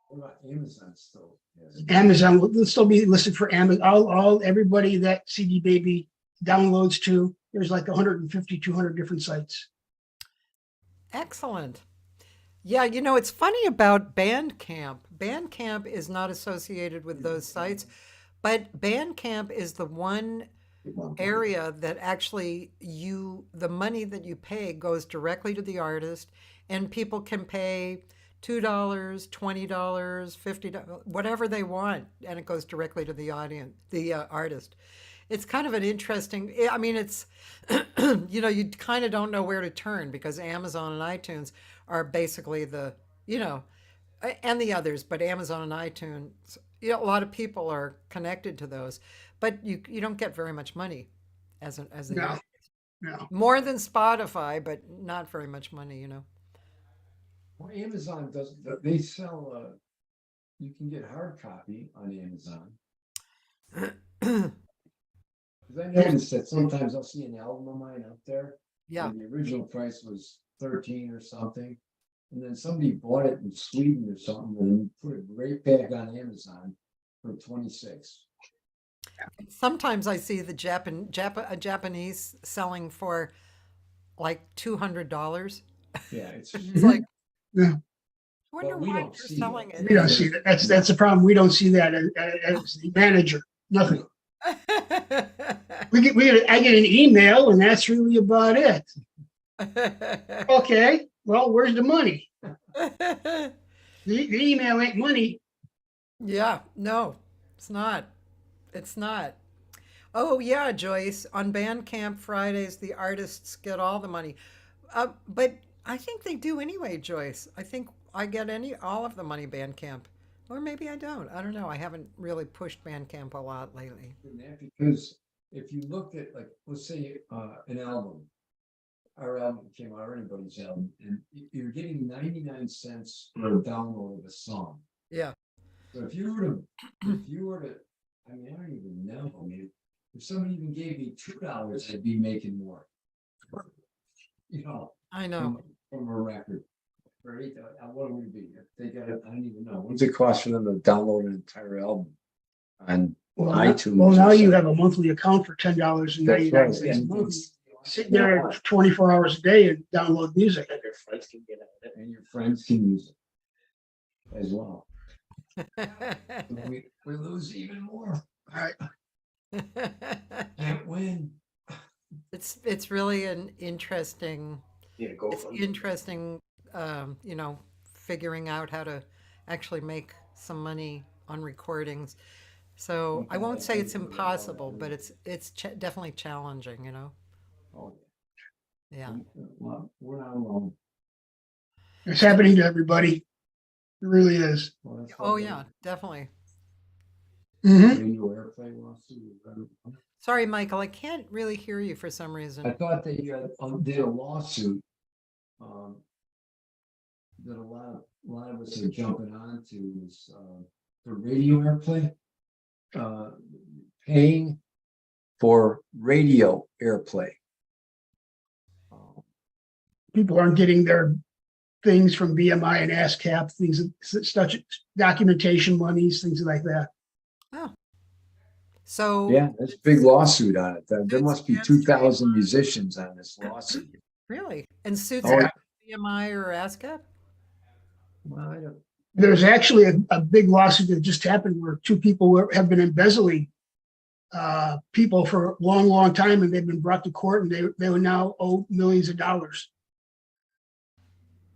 A: What about Amazon still? Yes.
C: Amazon will still be listed for Amazon. Everybody that CD Baby downloads to, there's like 150, 200 different sites.
B: Excellent. Yeah, you know, it's funny about Bandcamp. Bandcamp is not associated with those sites, but Bandcamp is the one area that actually the money that you pay goes directly to the artist, and people can pay $2, $20, $50, whatever they want, and it goes directly to the audience, the artist. It's kind of an interesting, I mean, it's, you know, you kind of don't know where to turn because Amazon and iTunes are basically and the others, but Amazon and iTunes, you know, a lot of people are connected to those, but you don't get very much money as an
C: No, no.
B: more than Spotify, but not very much money, you know.
A: Well, Amazon does, they sell, you can get hard copy on Amazon. Because I noticed that sometimes I'll see an album of mine up there.
B: Yeah.
A: And the original price was 13 or something. And then somebody bought it in Sweden or something and put it right back on Amazon for 26.
B: Sometimes I see the Japanese selling for like $200.
A: Yeah, it's
B: It's like,
C: Yeah.
B: I wonder
A: But we
B: why
A: don't
B: they're
A: see
B: selling
A: that.
B: it.
C: We don't see that. That's the problem. We don't see that as the manager. Nothing. I get an email and that's really about it. Okay, well, where's the money? The email ain't money.
B: Yeah, no, it's not. It's not. Oh, yeah, Joyce, on Bandcamp Fridays, the artists get all the money. But I think they do anyway, Joyce. I think I get all of the money Bandcamp. Or maybe I don't. I don't know. I haven't really pushed Bandcamp a lot lately.
A: because if you looked at, like, let's say an album, our album came out, or anybody's album, and you're getting 99 cents for a download of a song.
B: Yeah.
A: So if you were to, I mean, I don't even know. I mean, if somebody even gave me $2, I'd be making more. You know,
B: I know.
A: from a record. Right? What would it be? If they got it, I don't even know. What's it cost for them to download an entire album on iTunes?
C: Well, now
A: or
C: you
A: something?
C: have a monthly account for $10.99
A: That's
C: a
A: right.
C: month. Sit there 24 hours a day and download music.
D: And your friends can get at it.
A: And your friends can use it as well. We lose even more.
C: All right.
A: Can't win.
B: It's really an interesting.
D: Yeah, go
B: It's
D: for it.
B: interesting, you know, figuring out how to actually make some money on recordings. So I won't say it's impossible, but it's definitely challenging, you know.
A: Oh,
B: Yeah.
A: well, we're not alone.
C: It's happening to everybody. It really is.
A: Well, that's
B: Oh
A: what
B: yeah, definitely.
C: Mhm.
A: Radio airplay lawsuit.
B: Sorry, Michael, I can't really hear you for some
A: I
B: reason.
A: thought they did a lawsuit that a lot of us are jumping onto is the radio airplay, paying for radio airplay.
C: People aren't getting their things from BMI and ASCAP, things such documentation monies, things like that.
B: Oh. So
A: Yeah, there's a big lawsuit on it. There
B: It's
A: must be
B: against
A: 2,000 musicians on this lawsuit.
B: really, and suits
A: Oh,
B: against BMI or ASCAP?
A: Well, I don't.
C: There's actually a big lawsuit that just happened where two people have been embezzling people for a long, long time, and they've been brought to court, and they would now owe millions of dollars.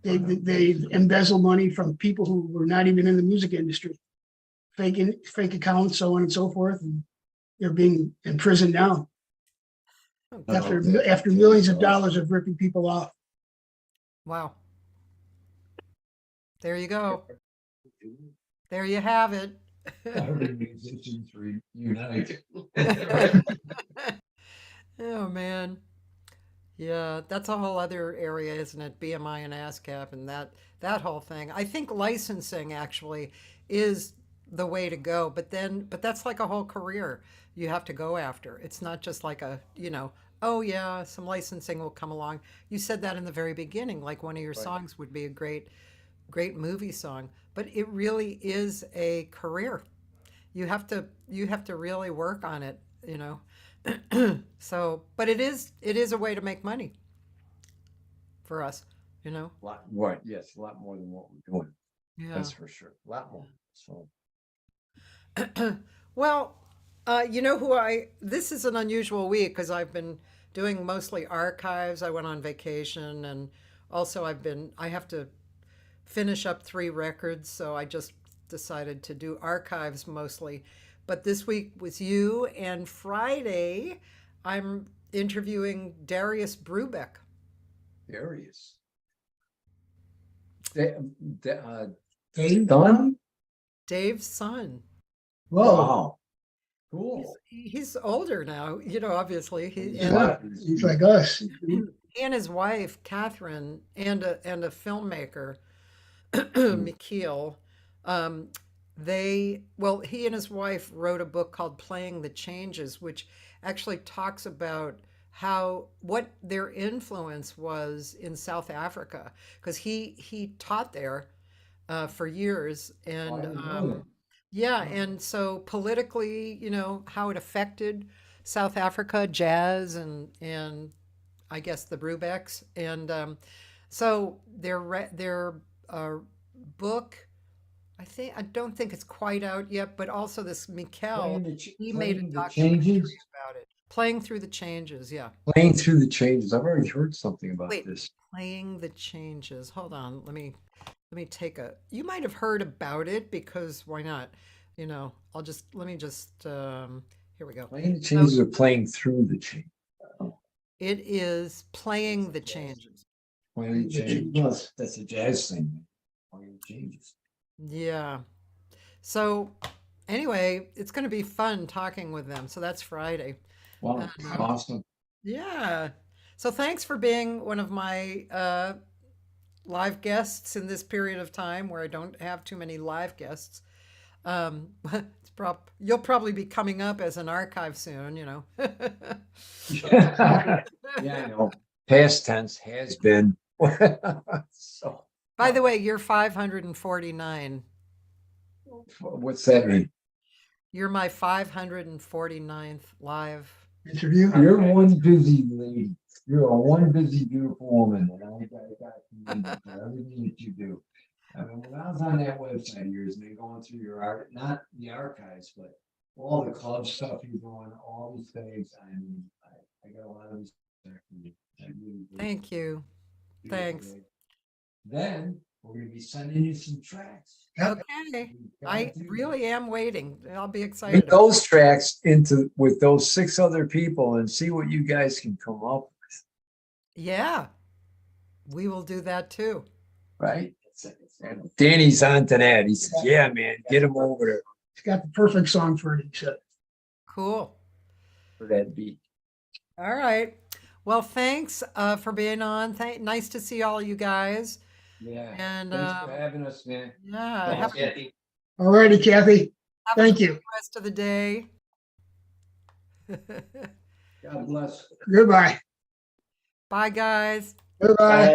C: They've embezzled money from people who were not even in the music industry, fake accounts, so on and so forth, and they're being imprisoned now
B: Oh,
C: after millions of dollars of ripping people off.
B: wow. There you go. There you have it.
A: Musicians unite.
B: Oh man. Yeah, that's a whole other area, isn't it? BMI and ASCAP and that whole thing. I think licensing actually is the way to go, but that's like a whole career you have to go after. It's not just like a Oh yeah, some licensing will come along. You said that in the very beginning, like one of your
A: Right.
B: songs would be a great movie song, but it really is a career. You have to really work on it, you know. So, but it is a way to make money for us, you know.
A: Lot, right, yes, a lot more than what we're doing.
B: Yeah.
A: That's for sure. A lot more. So
B: Well, this is an unusual week because I've been doing mostly archives. I went on vacation and also I have to finish up 3 records, so I just decided to do archives mostly. But this week was you, and Friday I'm interviewing Darius Brubeck.
A: Darius. The,
C: Dave?
A: Don?
B: Dave's son.
C: Whoa,
A: Wow. Cool.
B: He's older now, obviously.
C: yeah, he's like us.
B: He and his wife, Catherine, and a filmmaker, Mikhail, he and his wife wrote a book called Playing the Changes, which actually talks about what their influence was in South Africa, because he taught there for years, and yeah, and so politically, how it affected South Africa, jazz, and I guess the Brubecks, and so their book, I don't think it's quite out yet, but also this Mikhail, he made a documentary about it. Playing through the changes, yeah.
A: Playing through the changes. I've already heard something about
B: Wait,
A: this.
B: playing the changes. Hold on, let me you might have heard about it because why not? Let me just here we go.
A: Playing the changes or playing through the change.
B: It is playing the changes.
A: Playing the changes. That's a jazz thing. Playing the changes.
B: Yeah. So anyway, it's going to be fun talking with them. So that's Friday.
A: Wow, awesome.
B: Yeah. So thanks for being one of my live guests in this period of time where I don't have too many live guests. You'll probably be coming up as an archive soon,
A: Yeah, I know. Past tense has been. So,
B: By the way, you're 549.
A: what's that mean?
B: You're my 549th live.
C: Interview.
A: You're one busy lady. You're a one busy, beautiful woman, and I got commend you for everything that you do. I mean, when I was on that website of yours, and then going through your art, not the archives, but all the club stuff you're doing, all these things. I mean, I got a lot of respect for you. I really do.
B: Thank you. Thanks.
A: Then we're gonna be sending you some tracks.
C: Yep.
B: Okay.
A: You gotta
B: I
A: do that.
B: really am waiting. I'll be
A: Get
B: excited.
A: those tracks into with those 6 other people and see what you guys can come up with,
B: Yeah, we will do that too.
A: right? And Danny's onto that. He says, "Yeah, man, get him over there
C: He's got the perfect song for it, he said.
B: Cool.
A: for that beat."
B: All right. Well, thanks for being on. Nice to see all you guys.
A: Yeah.
B: And
A: Thanks for having us, man.
B: yeah, have
D: Thanks, Cathy.
C: All righty, Kathy.
B: a
C: Thank
B: good
C: you.
B: rest of the day.
A: God bless.
C: Goodbye.
B: Bye, guys.
C: Goodbye.